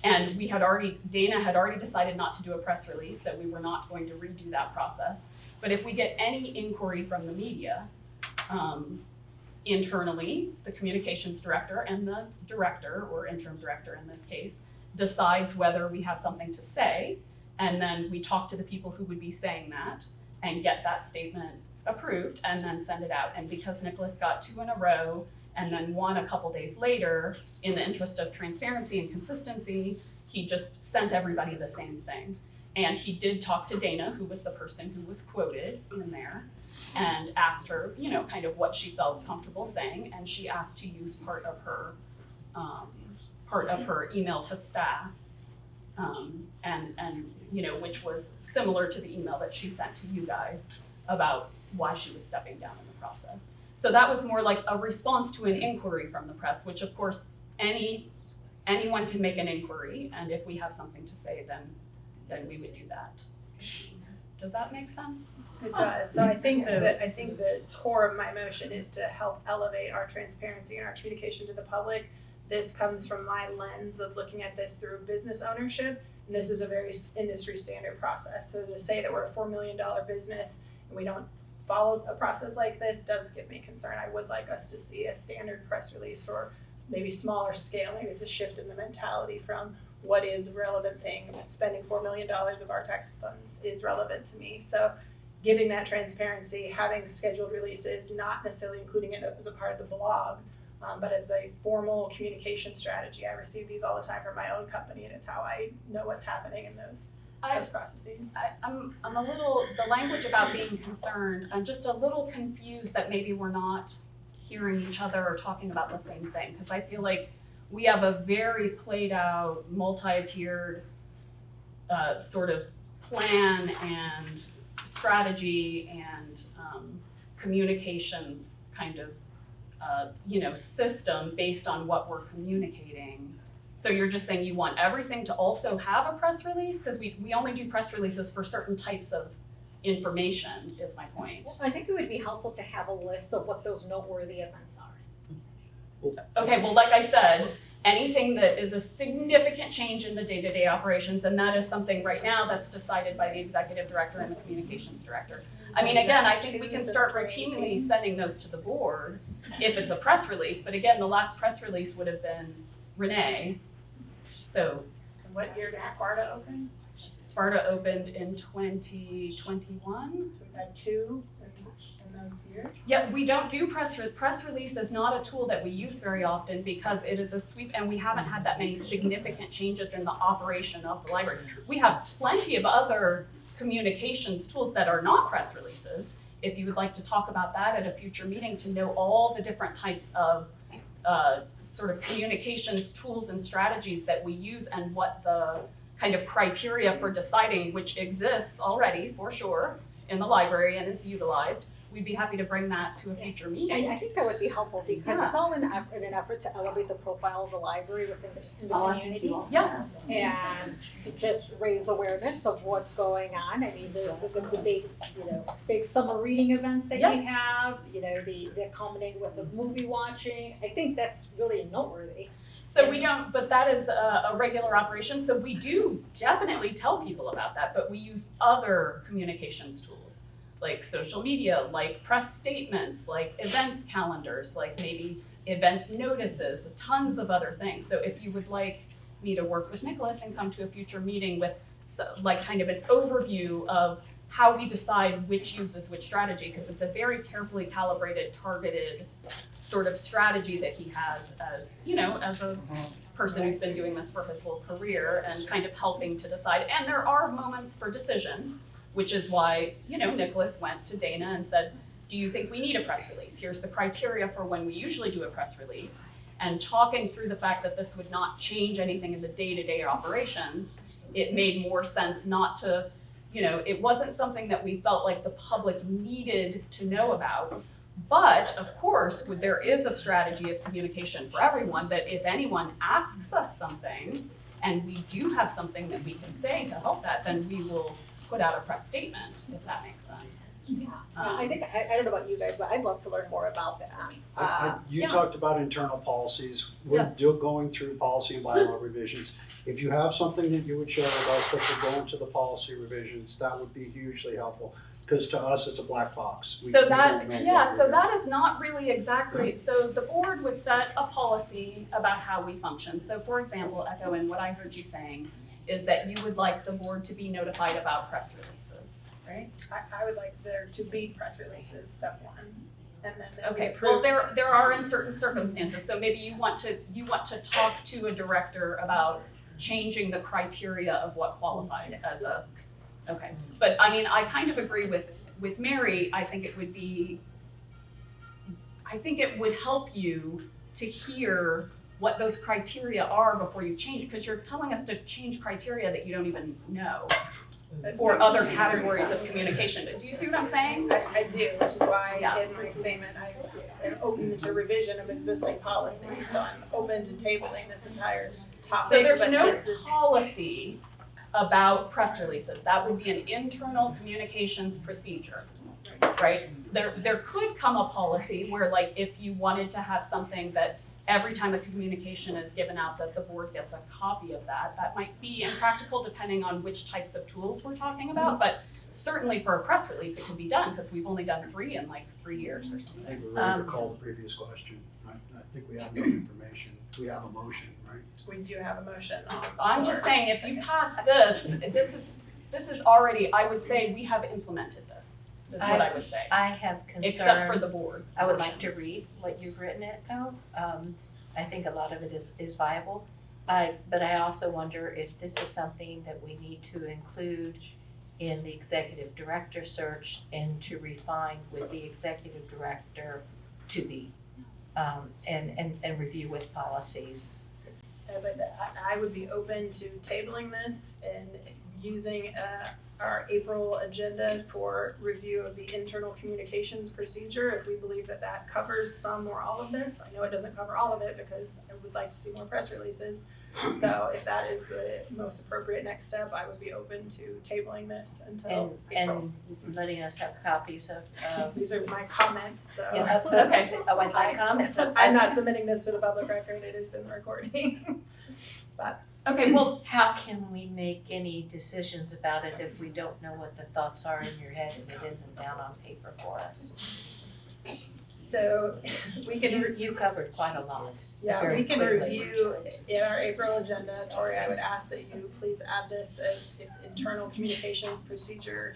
And Dana had already decided not to do a press release, so we were not going to redo that process. But if we get any inquiry from the media, internally, the communications director and the director, or interim director in this case, decides whether we have something to say, and then we talk to the people who would be saying that and get that statement approved and then send it out. And because Nicholas got 2 in a row and then 1 a couple days later, in the interest of transparency and consistency, he just sent everybody the same thing. And he did talk to Dana, who was the person who was quoted in there, and asked her, you know, kind of what she felt comfortable saying, and she asked to use part of her email to staff, and you know, which was similar to the email that she sent to you guys about why she was stepping down in the process. So that was more like a response to an inquiry from the press, which of course anyone can make an inquiry, and if we have something to say, then we would do that. Does that make sense? It does. So I think the core of my motion is to help elevate our transparency and our communication to the public. This comes from my lens of looking at this through business ownership, and this is a very industry standard process. So to say that we're a $4 million business and we don't follow a process like this does give me concern. I would like us to see a standard press release or maybe smaller scale. Maybe it's a shift in the mentality from what is a relevant thing. Spending $4 million of our tax funds is relevant to me. So giving that transparency, having scheduled releases, not necessarily including it as a part of the blog, but as a formal communication strategy. I receive these all the time from my own company, and it's how I know what's happening in those processes. I'm a little, the language about being concerned, I'm just a little confused that maybe we're not hearing each other or talking about the same thing, because I feel like we have a very played out, multi-tiered sort of plan and strategy and communications kind of system based on what we're communicating. So you're just saying you want everything to also have a press release? Because we only do press releases for certain types of information, is my point. Well, I think it would be helpful to have a list of what those noteworthy events are. Okay, well, like I said, anything that is a significant change in the day-to-day operations, and that is something right now that's decided by the executive director and the communications director. I mean, again, I think we can start routinely sending those to the board if it's a press release, but again, the last press release would have been Renee. So. And what year did Sparta open? Sparta opened in 2021. So we've had two in those years? Yeah, we don't do press release is not a tool that we use very often because it is a sweep and we haven't had that many significant changes in the operation of the library. We have plenty of other communications tools that are not press releases. If you would like to talk about that at a future meeting to know all the different types of sort of communications tools and strategies that we use and what the kind of criteria for deciding, which exists already for sure in the library and is utilized, we'd be happy to bring that to a future meeting. I think that would be helpful because it's all in an effort to elevate the profile of the library within the community. Yes. And to just raise awareness of what's going on. I mean, there's the big, big summer reading events that we have, the culminating with the movie watching. I think that's really noteworthy. So we don't, but that is a regular operation. So we do definitely tell people about that, but we use other communications tools like social media, like press statements, like events calendars, like maybe events notices, tons of other things. So if you would like me to work with Nicholas and come to a future meeting with like kind of an overview of how we decide which uses which strategy, because it's a very carefully calibrated, targeted sort of strategy that he has as, as a person who's been doing this for his whole career and kind of helping to decide. And there are moments for decision, which is why, Nicholas went to Dana and said, do you think we need a press release? Here's the criteria for when we usually do a press release. And talking through the fact that this would not change anything in the day-to-day operations, it made more sense not to, it wasn't something that we felt like the public needed to know about. But of course, there is a strategy of communication for everyone that if anyone asks us something and we do have something that we can say to help that, then we will put out a press statement, if that makes sense. Yeah. I think, I don't know about you guys, but I'd love to learn more about that. You talked about internal policies. We're going through policy and bylaw revisions. If you have something that you would share with us that would go into the policy revisions, that would be hugely helpful. Because to us, it's a black box. So that is not really exactly, so the board would set a policy about how we function. So for example, Echo, and what I heard you saying is that you would like the board to be notified about press releases, right? I would like there to be press releases, step one, and then they'll be Okay, well, approved. there are in certain circumstances, so maybe you want to talk to a director about changing the criteria of what qualifies as a Okay, but I mean, I kind of agree with Mary. I think it would help you to hear what those criteria are before you change it, because you're telling us to change criteria that you don't even know for other categories of communication. Do you see what I'm saying? I do, which is why in my statement, I am open to revision of existing policy, so I'm open to tabling this entire topic. So there's but no this is- policy about press releases. That would be an internal communications procedure, right? There could come a policy where, like, if you wanted to have something that every time a communication is given out that the board gets a copy of that, that might be impractical depending on which types of tools we're talking about, but certainly for a press release, it can be done, because we've only done 3 in like 3 years or I something. think we're ready to call the previous question. I think we have enough information. We have a motion, right? We do have a motion on. I'm just saying, if you pass this is already, I would say we have implemented this. That's what I would say. I have concern. Except for the board. I would like to read what you've written it, though. I think a lot of it is viable. But I also wonder if this is something that we need to include in the executive director search and to refine with the executive director to be, and review with policies. As I said, I would be open to tabling this and using our April agenda for review of the internal communications procedure, if we believe that that covers some or all of this. I know it doesn't cover all of it because I would like to see more press releases. So if that is the most appropriate next step, I would be open to tabling this until April. And letting us have copies of. These are my comments, so. Yeah, okay. Oh, I'd like comments. I'm not submitting this to the public record, it is in the recording. But okay, well, how can we make any decisions about it if we don't know what the thoughts are in your head and it isn't down on paper for us? So we can. You covered quite a lot. Yeah, very we can quickly. review in our April agenda. Tori, I would ask that you please add this as if internal communications procedure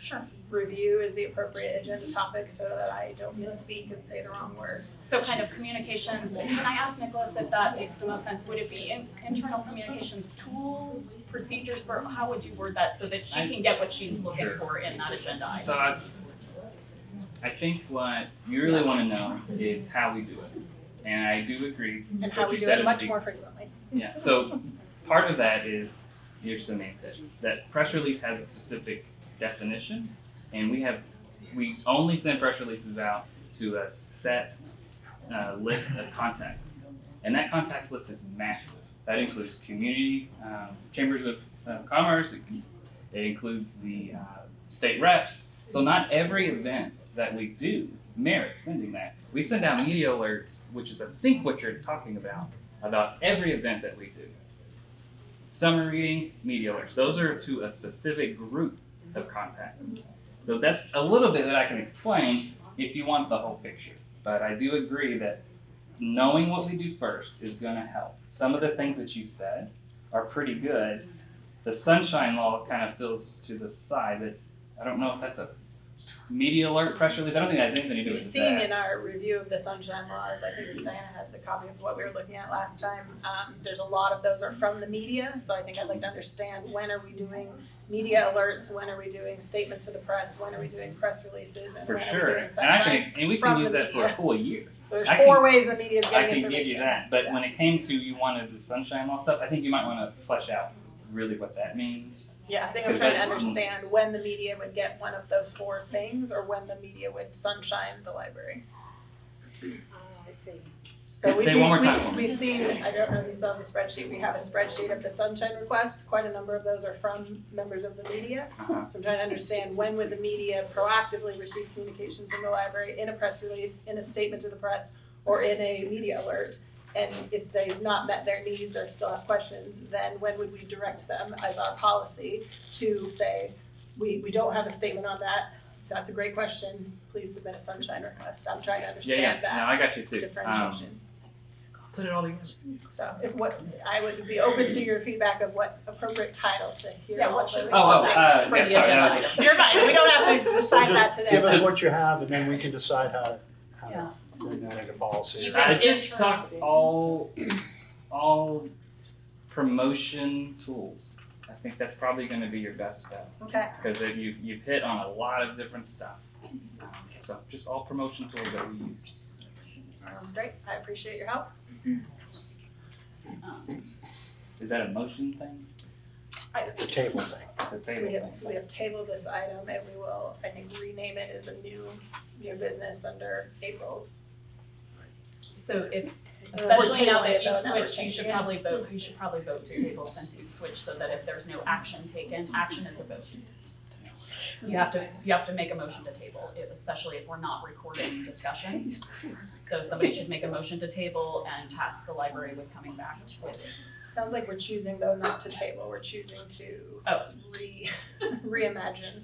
review is the appropriate agenda topic so that I don't misspeak and say the wrong words. So kind of communications, can I ask Nicholas if that makes the most sense? Would it be internal communications tools, procedures for, how would you word that so that she can get what she's looking for in that agenda item? So I think what you really want to know is how we do it. And I do agree with And how what we you do said it at much the more frequently. Yeah, so part of that is your semantics. That press release has a specific definition, and we only send press releases out to a set list of contacts. And that contacts list is massive. That includes community, chambers of commerce, it includes the state reps. So not every event that we do merits sending that. We send out media alerts, which is I think what you're talking about every event that we do. Summer reading, media alerts. Those are to a specific group of contacts. So that's a little bit that I can explain if you want the whole picture. But I do agree that knowing what we do first is going to help. Some of the things that you said are pretty good. The sunshine law kind of feels to the side that I don't know if that's a media alert press release. I don't think that has anything to do You've with seen that. in our review of the sunshine laws, I think Diana had the copy of what we were looking at last time. There's a lot of those are from the media, so I think I'd like to understand when are we doing media alerts, when are we doing statements to the press, when are we doing press releases, and For when are sure. we doing And sunshine we from can use the that for a media. full year. So there's I four can- ways the media is I getting can information. give you that, but when it came to you wanted the sunshine law stuff, I think you might want to flesh out really what that means. Yeah, I think I'm trying to understand when the media would get one of those 4 things, or when the media would sunshine the library. I see. So Say one more time for me. we've seen, I don't know if you saw the spreadsheet, we have a spreadsheet of the sunshine requests. Quite a number of those are from members of the media. Uh-huh. So I'm trying to understand when would the media proactively receive communications from the library in a press release, in a statement to the press, or in a media alert? And if they've not met their needs or still have questions, then when would we direct them as our policy to say, we don't have a statement on that, that's a great question, please submit a sunshine request. I'm trying to understand that. No, I got you too. Differentiation. Put it all together. So I would be open to your feedback of what appropriate title to hear Yeah, all what those should we topics for yeah, the sorry, agenda item. You're fine, we don't have to decide that today. Give us what you have, and then we can decide how Yeah. to bring that into policy. You I can just intern- talk all promotion tools. I think that's probably gonna be your best bet. Okay. Because you've hit on a lot of different stuff. So just all promotion tools that we use. Sounds great. I appreciate your help. Is that a motion thing? It's a table thing. It's a table We thing. have tabled this item and we will, I think, rename it as a new business under April's. So if, We're especially now tabling that it, though, you've now we're switched, you should changing it. probably vote to table since you've switched, so that if there's no action taken, action is a vote. You have to make a motion to table, especially if we're not recording discussion. So somebody should make a motion to table and task the library with coming back with. Sounds like we're choosing though not to table, we're choosing to reimagine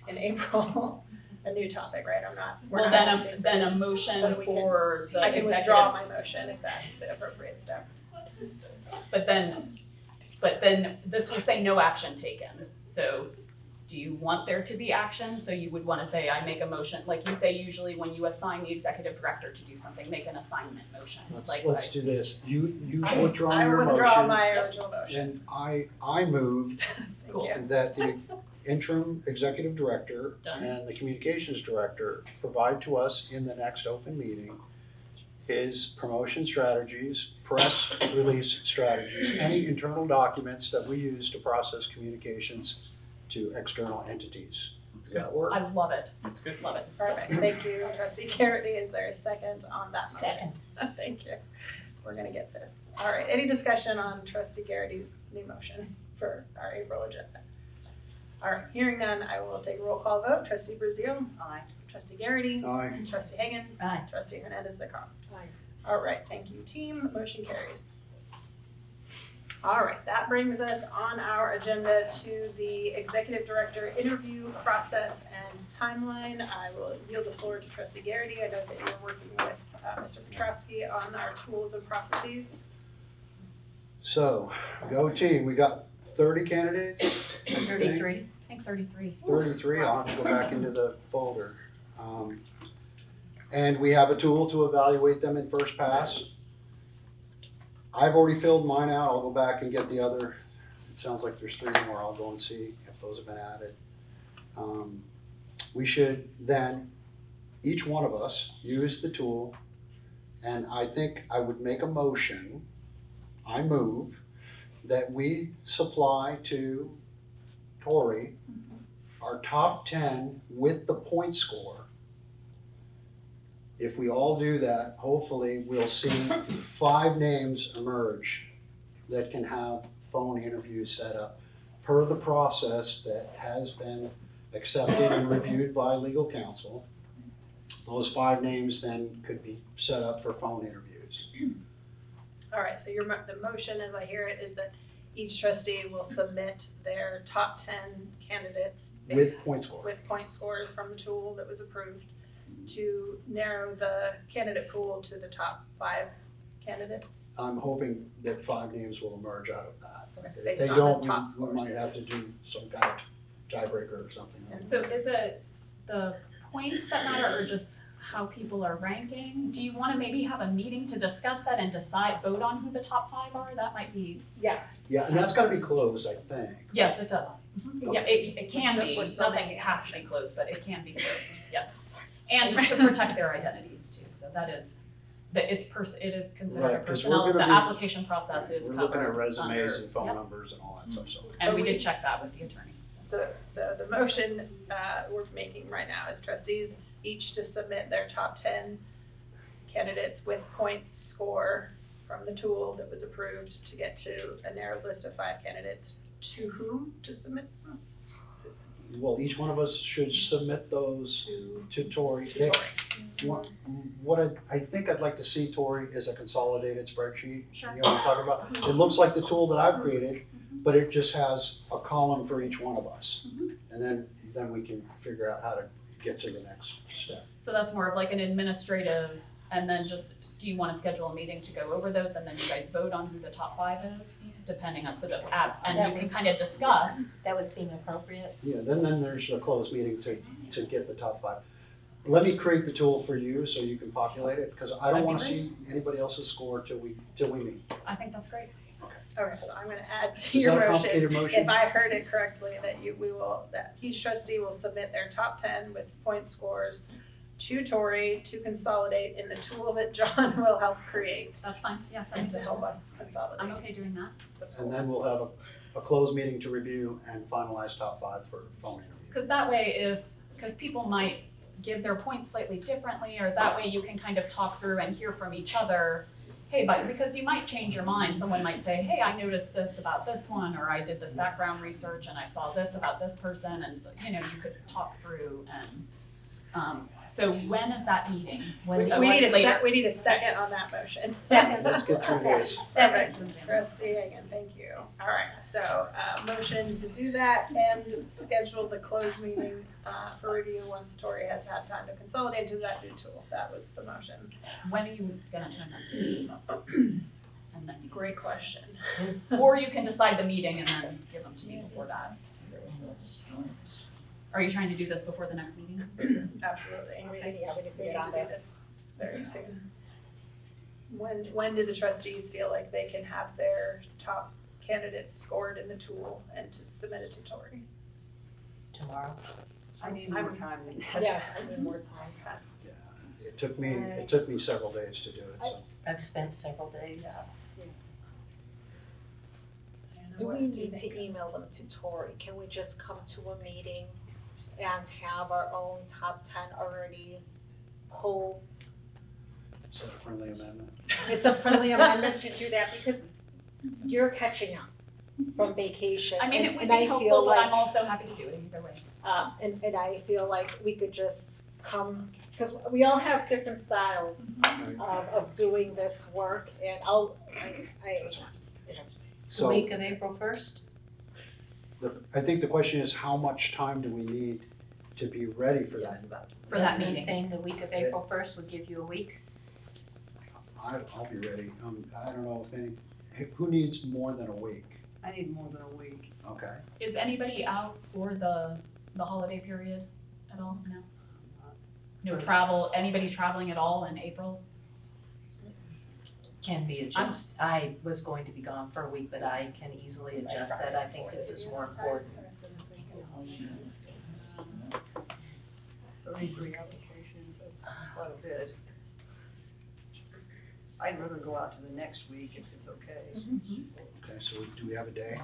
in April a new topic, right? We're Well, not asking for then a this, motion so we can- for the I can executive. withdraw my motion if that's the appropriate step. But then this will say no action taken. So do you want there to be action? So you would want to say, I make a motion, like you say usually when you assign the executive director to do something, make an assignment motion. Let's do this. You withdraw I your motion. withdraw my original motion. And I moved Cool. that the interim executive director Done. and the communications director provide to us in the next open meeting his promotion strategies, press release strategies, any internal documents that we use to process communications to external entities. Does that work? I love it. That's good. Love it. Perfect, thank you, trustee Garrity. Is there a second on that motion? Second. Thank you. We're gonna get this. All right, any discussion on trustee Garrity's new motion for our April agenda? All right, hearing none, I will take a roll call vote. Trustee Brazil? Aye. Trustee Garrity? Aye. Trustee Hagan? Aye. Trustee Hernandez-Zacar? Aye. All right, thank you, team. Motion carries. All right, that brings us on our agenda to the executive director interview process and timeline. I will yield the floor to trustee Garrity. I know that you're working with Mr. Petrowski on our tools and processes. So, go team, we got 30 candidates? 33. I think 33. 33, I'll have to go back into the folder. And we have a tool to evaluate them in first pass. I've already filled mine out, I'll go back and get the other, it sounds like there's 3 more, I'll go and see if those have been added. We should then, each one of us, use the tool, and I think I would make a motion, I move, that we supply to Tori our top 10 with the point score. If we all do that, hopefully we'll see 5 names emerge that can have phone interviews set up per the process that has been accepted and reviewed by legal counsel. Those 5 names then could be set up for phone interviews. All right, so the motion, as I hear it, is that each trustee will submit their top 10 candidates With point score. with point scores from the tool that was approved to narrow the candidate pool to the top 5 candidates. I'm hoping that 5 names will emerge out of that. If Based they on the don't, top we scores. might have to do some kind of tiebreaker or something. So is it the points that matter or just how people are ranking? Do you want to maybe have a meeting to discuss that and vote on who the top 5 are? That might be. Yes. Yeah, and that's gotta be closed, I think. Yes, it does. Yeah, it can So be. we're still Nothing making has to be closed, but it can be closed. Yes. And to protect their identities too. So that is, it is considered a Right, 'cause we're personnel, the gonna be- application process is We're covered looking at resumes under- and phone yep. numbers and all that stuff, so. And we did check that with the attorney. So the motion we're making right now is trustees each to submit their top 10 candidates with points score from the tool that was approved to get to a narrow list of 5 candidates. To whom to submit them? Well, each one of us should submit those to Tori. To Tori. What I think I'd like to see, Tori, is a consolidated spreadsheet. Sure. You know what I'm talking about? It looks like the tool that I've created, but it just has a column for each one of us. And then we can figure out how to get to the next step. So that's more of like an administrative, and then just, do you want to schedule a meeting to go over those and then you guys vote on who the top 5 is? Depending on, and you can kind of discuss. That would seem appropriate. Yeah, then there's a closed meeting to get the top 5. Let me create the tool for you so you can populate it, because I don't That'd be want to great. see anybody else's score till we meet. I think that's great. Okay, so I'm gonna add to Is your that a motion, complicated motion? if I heard it correctly, that that each trustee will submit their top 10 with point scores to Tori to consolidate in the tool that John will help create. That's fine, yes, And to help us consolidate. I'm okay doing that. The score. And then we'll have a closed meeting to review and finalize top 5 for phone interview. Because that way, because people might give their points slightly differently, or that way you can kind of talk through and hear from each other. Hey, but because you might change your mind, someone might say, hey, I noticed this about this one, or I did this background research and I saw this about this person, and you could talk through and. So when is that meeting? We need a second on that motion. Second. Let's get through this. Perfect. Trustee Hagan, thank you. All right, so motion to do that and schedule the closed meeting for review once Tori has had time to consolidate into that new tool. That was the motion. When are you gonna turn that to? And then Great question. or you can decide the meeting and then give them to me before that. Are you trying to do this before the next meeting? Absolutely. Okay. Yeah, we need to We get need on to do this. this very soon. When do the trustees feel like they can have their top candidates scored in the tool and to submit it to Tori? Tomorrow. I need more time than that. Yes, I need more time. Yeah, it took me several days to do it, so. I've spent several days. Do we need to email them to Tori? Can we just come to a meeting and have our own top 10 already pulled? Is that a friendly amendment? It's a friendly amendment to do that because you're catching up from vacation. I mean, it would and be I feel helpful, but like, I'm also happy to do it either way. and I feel like we could just come, because we all have different styles of doing this work, and The So week of April 1st? I think the question is, how much time do we need to be ready for that? For that Wasn't it meeting. saying the week of April 1st would give you a week? I'll be ready. I don't know who needs more than a week? I need more than a week. Okay. Is anybody out for the holiday period at all? No? No travel, anybody traveling at all in April? Can be adjusted. I was going to be gone for a week, but I can easily adjust that. I think this is more important. 33 applications, that's quite a bit. I'd rather go out to the next week if it's okay. Okay, so do we have a day?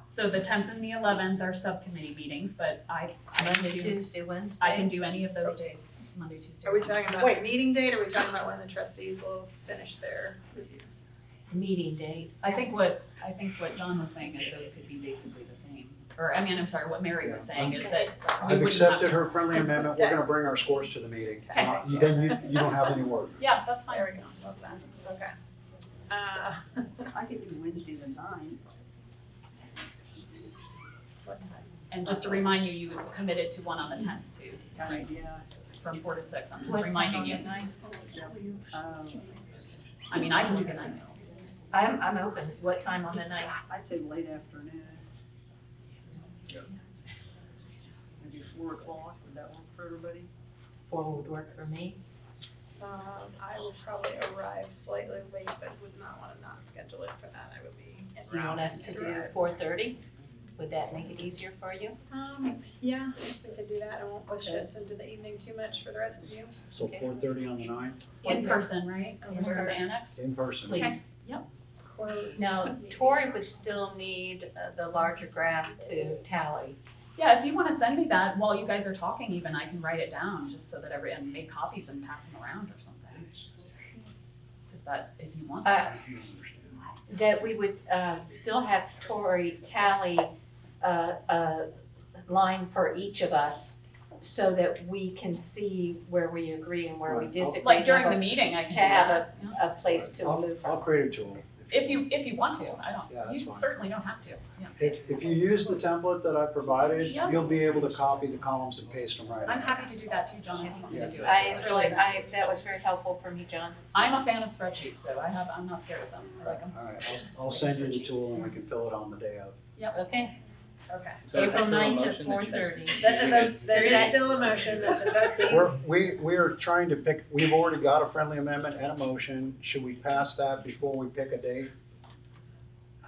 So the 10th and the 11th are subcommittee meetings, but I Monday, can do, Tuesday, Wednesday. I can do any of those days, Monday, Tuesday. Are we Wednesday. talking about meeting date, or are we talking about when the trustees will finish their review? Meeting date. I think what John was saying is those could be basically the same. Or, I mean, I'm sorry, what Mary was saying is that I've accepted her friendly amendment. We're gonna bring our scores to the meeting. Okay. You don't have any work. yeah, that's fine. There we go, love that, okay. I could do Wednesday the 9th. What time? And just to remind you, you committed to one on the 10th too, right? Yeah. From 4 to 6. I'm just What time reminding on you. the 9th? I mean, I can do the 9th. I'm open. What time on the 9th? I'd say late afternoon. Maybe 4 o'clock, would that work for everybody? 4 would work for me. I would probably arrive slightly late, but would not wanna not schedule it for that, I would be en Do you want route us to and do arrive. 4:30? Would that make it easier for you? Yeah, we could do that, I won't push this into the evening too much for the rest of you. So 4:30 on the 9th, In person, right? In In person person. annex? in person. Please. Closed. Now, Tori would still need the larger graph to tally. Yeah, if you wanna send me that while you guys are talking even, I can write it down just so that and make copies and pass them around or something. If you want that. That we would still have Tori tally a line for each of us so that we can see where we agree and where we disagree. Like during the meeting, I can To do have that. a place to move I'll from. create a tool. If you want to, I Yeah, don't, you that's fine. certainly don't have to, yeah. If you use the template that I provided, Yeah. you'll be able to copy the columns and paste them right I'm in. happy to do that too, John, if you want me to do it. I It's really, nice. that was very helpful for me, John. I'm a fan of spreadsheets, so I'm not scared of them, I like them. All right, I'll send you the tool and we can fill it on the day of. Okay. Okay. So is April there a 9th at motion that you just- 4:30. There is still a motion that the trustees. We're trying to pick, we've already got a friendly amendment and a motion. Should we pass that before we pick a date?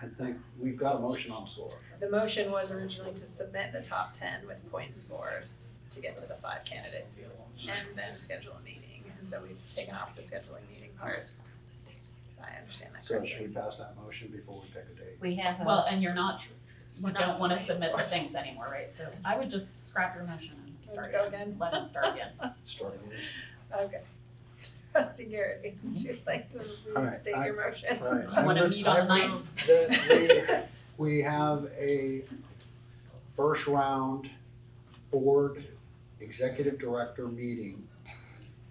I think we've got a motion on the floor. The motion was originally to submit the top 10 with point scores to get to the 5 candidates and then schedule a meeting. And so we've taken off the scheduling meeting part. I understand that So correctly. should we pass that motion before we pick a date? We have Well, and you We're don't not wanna submitting submit the scores. things anymore, right? So I would just scrap your motion and start Go again. again? Let them start again. Start again. Okay. Trustee Garrett, would you like to All right, restate your motion? Right. You wanna meet on the I 9th? move that we have a first round board executive director meeting,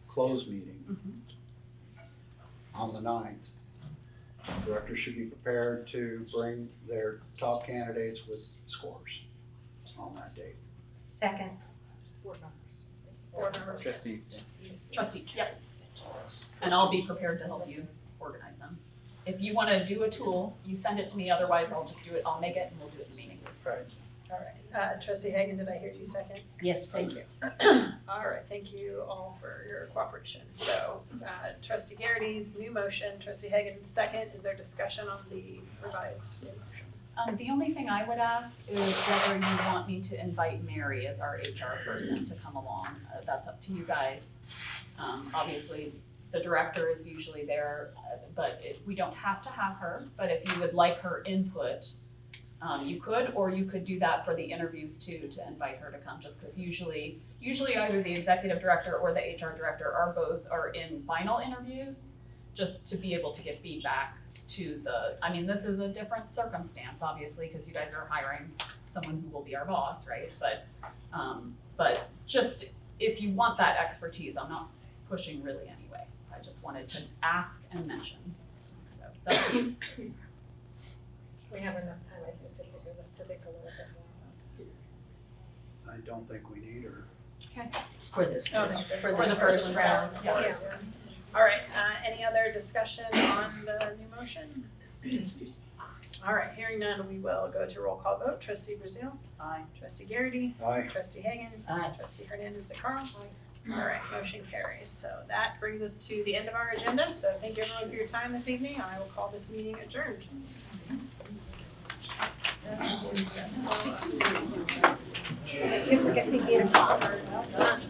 closed meeting on the 9th. Directors should be prepared to bring their top candidates with scores on that date. Second. Board members. Board members. Trustees. Trustees, yep. And I'll be prepared to help you organize them. If you wanna do a tool, you send it to me, otherwise I'll just do it, I'll make it and we'll do it in the meeting. Right. All right, Trustee Hagan, did I hear you second? Yes, Thank please. you. All right, thank you all for your cooperation. So, Trustee Garrity's new motion, Trustee Hagan's second, is there discussion on the revised new motion? The only thing I would ask is whether you want me to invite Mary as our HR person to come along. That's up to you guys. Obviously, the director is usually there, but we don't have to have her. But if you would like her input, you could, or you could do that for the interviews too, to invite her to come, just because usually either the executive director or the HR director are in final interviews, just to be able to give feedback to this is a different circumstance, obviously, because you guys are hiring someone who will be our boss, right? But just, if you want that expertise, I'm not pushing really anyway. I just wanted to ask and mention, so it's up to you. We have enough time, I think, to think a little bit more. I don't think we need her. Okay. For this, Okay, for for the first round. Yeah. All right, any other discussion on the new motion? All right, hearing none, we will go to roll call vote. Trustee Brazil? Aye. Trustee Garrity? Aye. Trustee Hagan? Aye. Trustee Hernandez de Caro? All right, motion carries. So that brings us to the end of our agenda. So thank you everyone for your time this evening. I will call this meeting adjourned. 7:47. Kids, we can see 8 o'clock. Well done.